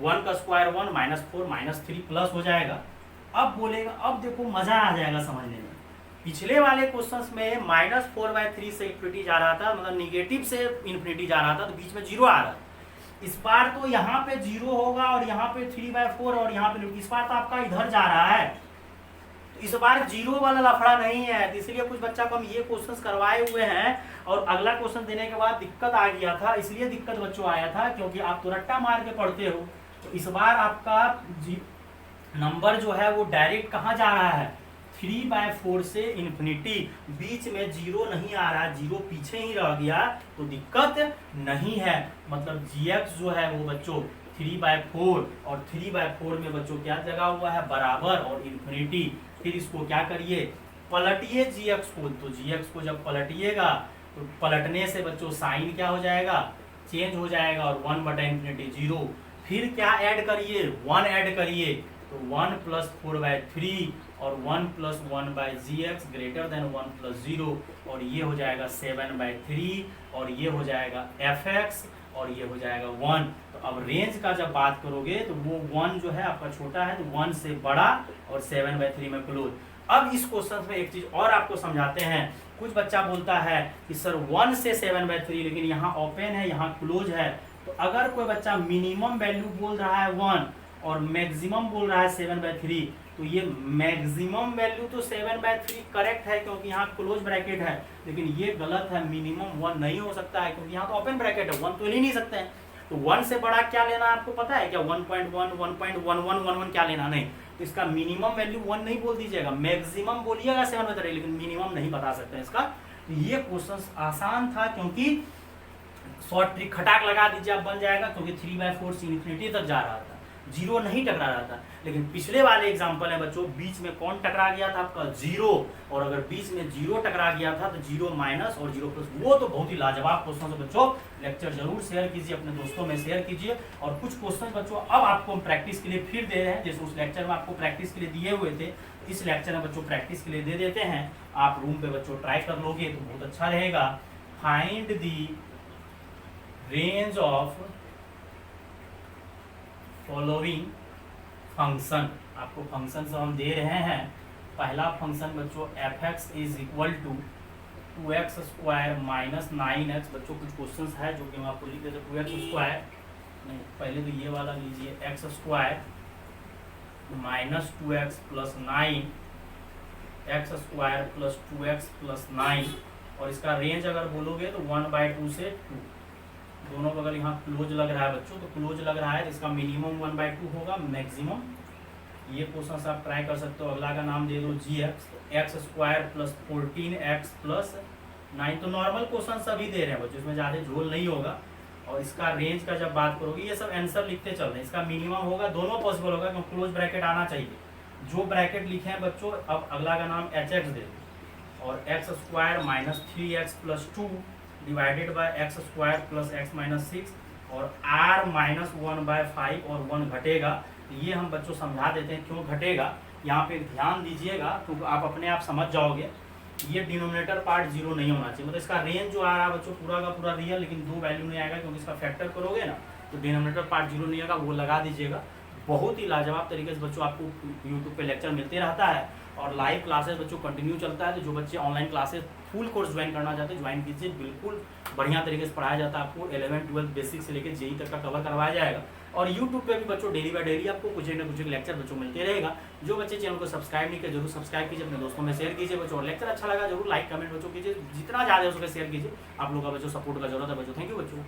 1 का स्क्वायर 1, -4 -3 प्लस हो जाएगा। अब बोलेगा, अब देखो मजा आ जाएगा समझने में, पिछले वाले क्वेश्चंस में -4/3 से इन्फिनिटी जा रहा था, मतलब निगेटिव से इन्फिनिटी जा रहा था, तो बीच में 0 आ रहा था। इस बार तो यहाँ पे 0 होगा और यहाँ पे 3/4 और यहाँ पे, इस बार तो आपका इधर जा रहा है, तो इस बार 0 वाला लफड़ा नहीं है। तो इसलिए कुछ बच्चा को हम ये क्वेश्चंस करवाए हुए हैं और अगला क्वेश्चन देने के बाद दिक्कत आ गया था। इसलिए दिक्कत बच्चों आया था क्योंकि आप तो रट्टा मार के पढ़ते हो। तो इस बार आपका नंबर जो है वो डायरेक्ट कहाँ जा रहा है, 3/4 से इन्फिनिटी, बीच में 0 नहीं आ रहा, 0 पीछे ही रह गया, तो दिक्कत नहीं है। मतलब gx जो है वो बच्चों 3/4 और 3/4 में बच्चों क्या लगा हुआ है, बराबर और इन्फिनिटी। फिर इसको क्या करिए, पलटिए gx को। तो gx को जब पलटिएगा तो पलटने से बच्चों साइन क्या हो जाएगा, चेंज हो जाएगा और 1/∞ 0। फिर क्या ऐड करिए, 1 ऐड करिए, तो 1 + 4/3 और 1 + 1/gx ग्रेटर देन 1 + 0, और ये हो जाएगा 7/3 और ये हो जाएगा fx और ये हो जाएगा 1। तो अब रेंज का जब बात करोगे तो वो 1 जो है आपका छोटा है, तो 1 से बड़ा और 7/3 में क्लोज। अब इस क्वेश्चन में एक चीज और आपको समझाते हैं। कुछ बच्चा बोलता है कि सर 1 से 7/3, लेकिन यहाँ ओपन है यहाँ क्लोज है। तो अगर कोई बच्चा मिनिमम वैल्यू बोल रहा है 1 और मैक्सिमम बोल रहा है 7/3, तो ये मैक्सिमम वैल्यू तो 7/3 करेक्ट है क्योंकि यहाँ क्लोज ब्रैकेट है, लेकिन ये गलत है, मिनिमम 1 नहीं हो सकता है क्योंकि यहाँ तो ओपन ब्रैकेट है, 1 तो ले नहीं सकते हैं। तो 1 से बड़ा क्या लेना आपको पता है क्या, 1.1, 1.1111 क्या लेना, नहीं। तो इसका मिनिमम वैल्यू 1 नहीं बोल दीजिएगा, मैक्सिमम बोलिएगा 7/3, लेकिन मिनिमम नहीं बता सकते इसका। तो ये क्वेश्चन आसान था क्योंकि शॉर्ट ट्रिक खटाक लगा दीजिए आप बन जाएगा, क्योंकि 3/4 से इन्फिनिटी तक जा रहा था, 0 नहीं टकरा रहा था। लेकिन पिछले वाले एग्जांपल है बच्चों, बीच में कौन टकरा गया था आपका 0, और अगर बीच में 0 टकरा गया था तो 0 माइनस और 0 प्लस, वो तो बहुत ही लाजवाब क्वेश्चन है बच्चों। लेक्चर जरूर शेयर कीजिए, अपने दोस्तों में शेयर कीजिए। और कुछ क्वेश्चन बच्चों अब आपको हम प्रैक्टिस के लिए फिर दे रहे हैं, जैसे उस लेक्चर में आपको प्रैक्टिस के लिए दिए हुए थे, इस लेक्चर में बच्चों प्रैक्टिस के लिए दे देते हैं। आप रूम पे बच्चों ट्राई कर लोगे तो बहुत अच्छा रहेगा। Find the range of following function, आपको फंक्शन सब हम दे रहे हैं। पहला फंक्शन बच्चों fx = 2x² - 9x। बच्चों कुछ क्वेश्चंस है जो कि हम आपको लिख देते, 2x² नहीं, पहले तो ये वाला लीजिए, x² - 2x + 9, x² + 2x + 9, और इसका रेंज अगर बोलोगे तो 1/2 से 2, दोनों बगल यहाँ क्लोज लग रहा है बच्चों, तो क्लोज लग रहा है, तो इसका मिनिमम 1/2 होगा, मैक्सिमम। ये क्वेश्चन आप ट्राई कर सकते हो। अगला का नाम दे दो gx, x² + 14x + 9। तो नॉर्मल क्वेश्चन सभी दे रहे हैं बच्चों, इसमें ज़्यादा झोल नहीं होगा। और इसका रेंज का जब बात करोगे, ये सब आंसर लिखते चल रहे हैं, इसका मिनिमम होगा, दोनों पॉसिबल होगा क्योंकि क्लोज ब्रैकेट आना चाहिए। जो ब्रैकेट लिखे हैं बच्चों, अब अगला का नाम hx दे दो, और x² - 3x + 2 divided by x² + x - 6, और r - 1/5 और 1 घटेगा। ये हम बच्चों समझा देते हैं क्यों घटेगा। यहाँ पे ध्यान दीजिएगा तो आप अपने आप समझ जाओगे। ये डिनोमिनेटर पार्ट 0 नहीं होना चाहिए, मतलब इसका रेंज जो आ रहा है बच्चों पूरा का पूरा रियल, लेकिन 2 वैल्यू नहीं आएगा क्योंकि इसका फैक्टर करोगे ना तो डिनोमिनेटर पार्ट 0 नहीं आएगा, वो लगा दीजिएगा। बहुत ही लाजवाब तरीके से बच्चों आपको यूट्यूब पे लेक्चर मिलते रहता है, और लाइव क्लासेस बच्चों कंटिन्यू चलता है। तो जो बच्चे online classes full course join करना चाहते हैं, ज्वाइन कीजिए, बिल्कुल बढ़िया तरीके से पढ़ाया जाता है। आपको 11, 12 बेसिक से लेकर जेई तक का कवर करवाया जाएगा। और यूट्यूब पे भी बच्चों डेली बाय डेली आपको कुछ न कुछ लेक्चर बच्चों मिलते रहेगा। जो बच्चे चैनल को सब्सक्राइब नहीं किए जरूर सब्सक्राइब कीजिए, अपने दोस्तों में शेयर कीजिए बच्चों। और लेक्चर अच्छा लगा जरूर लाइक कमेंट बच्चों कीजिए, जितना ज़्यादा हो सके शेयर कीजिए। आप लोगों का बच्चों सपोर्ट का जरूरत है बच्चों। थैंक यू बच्चों।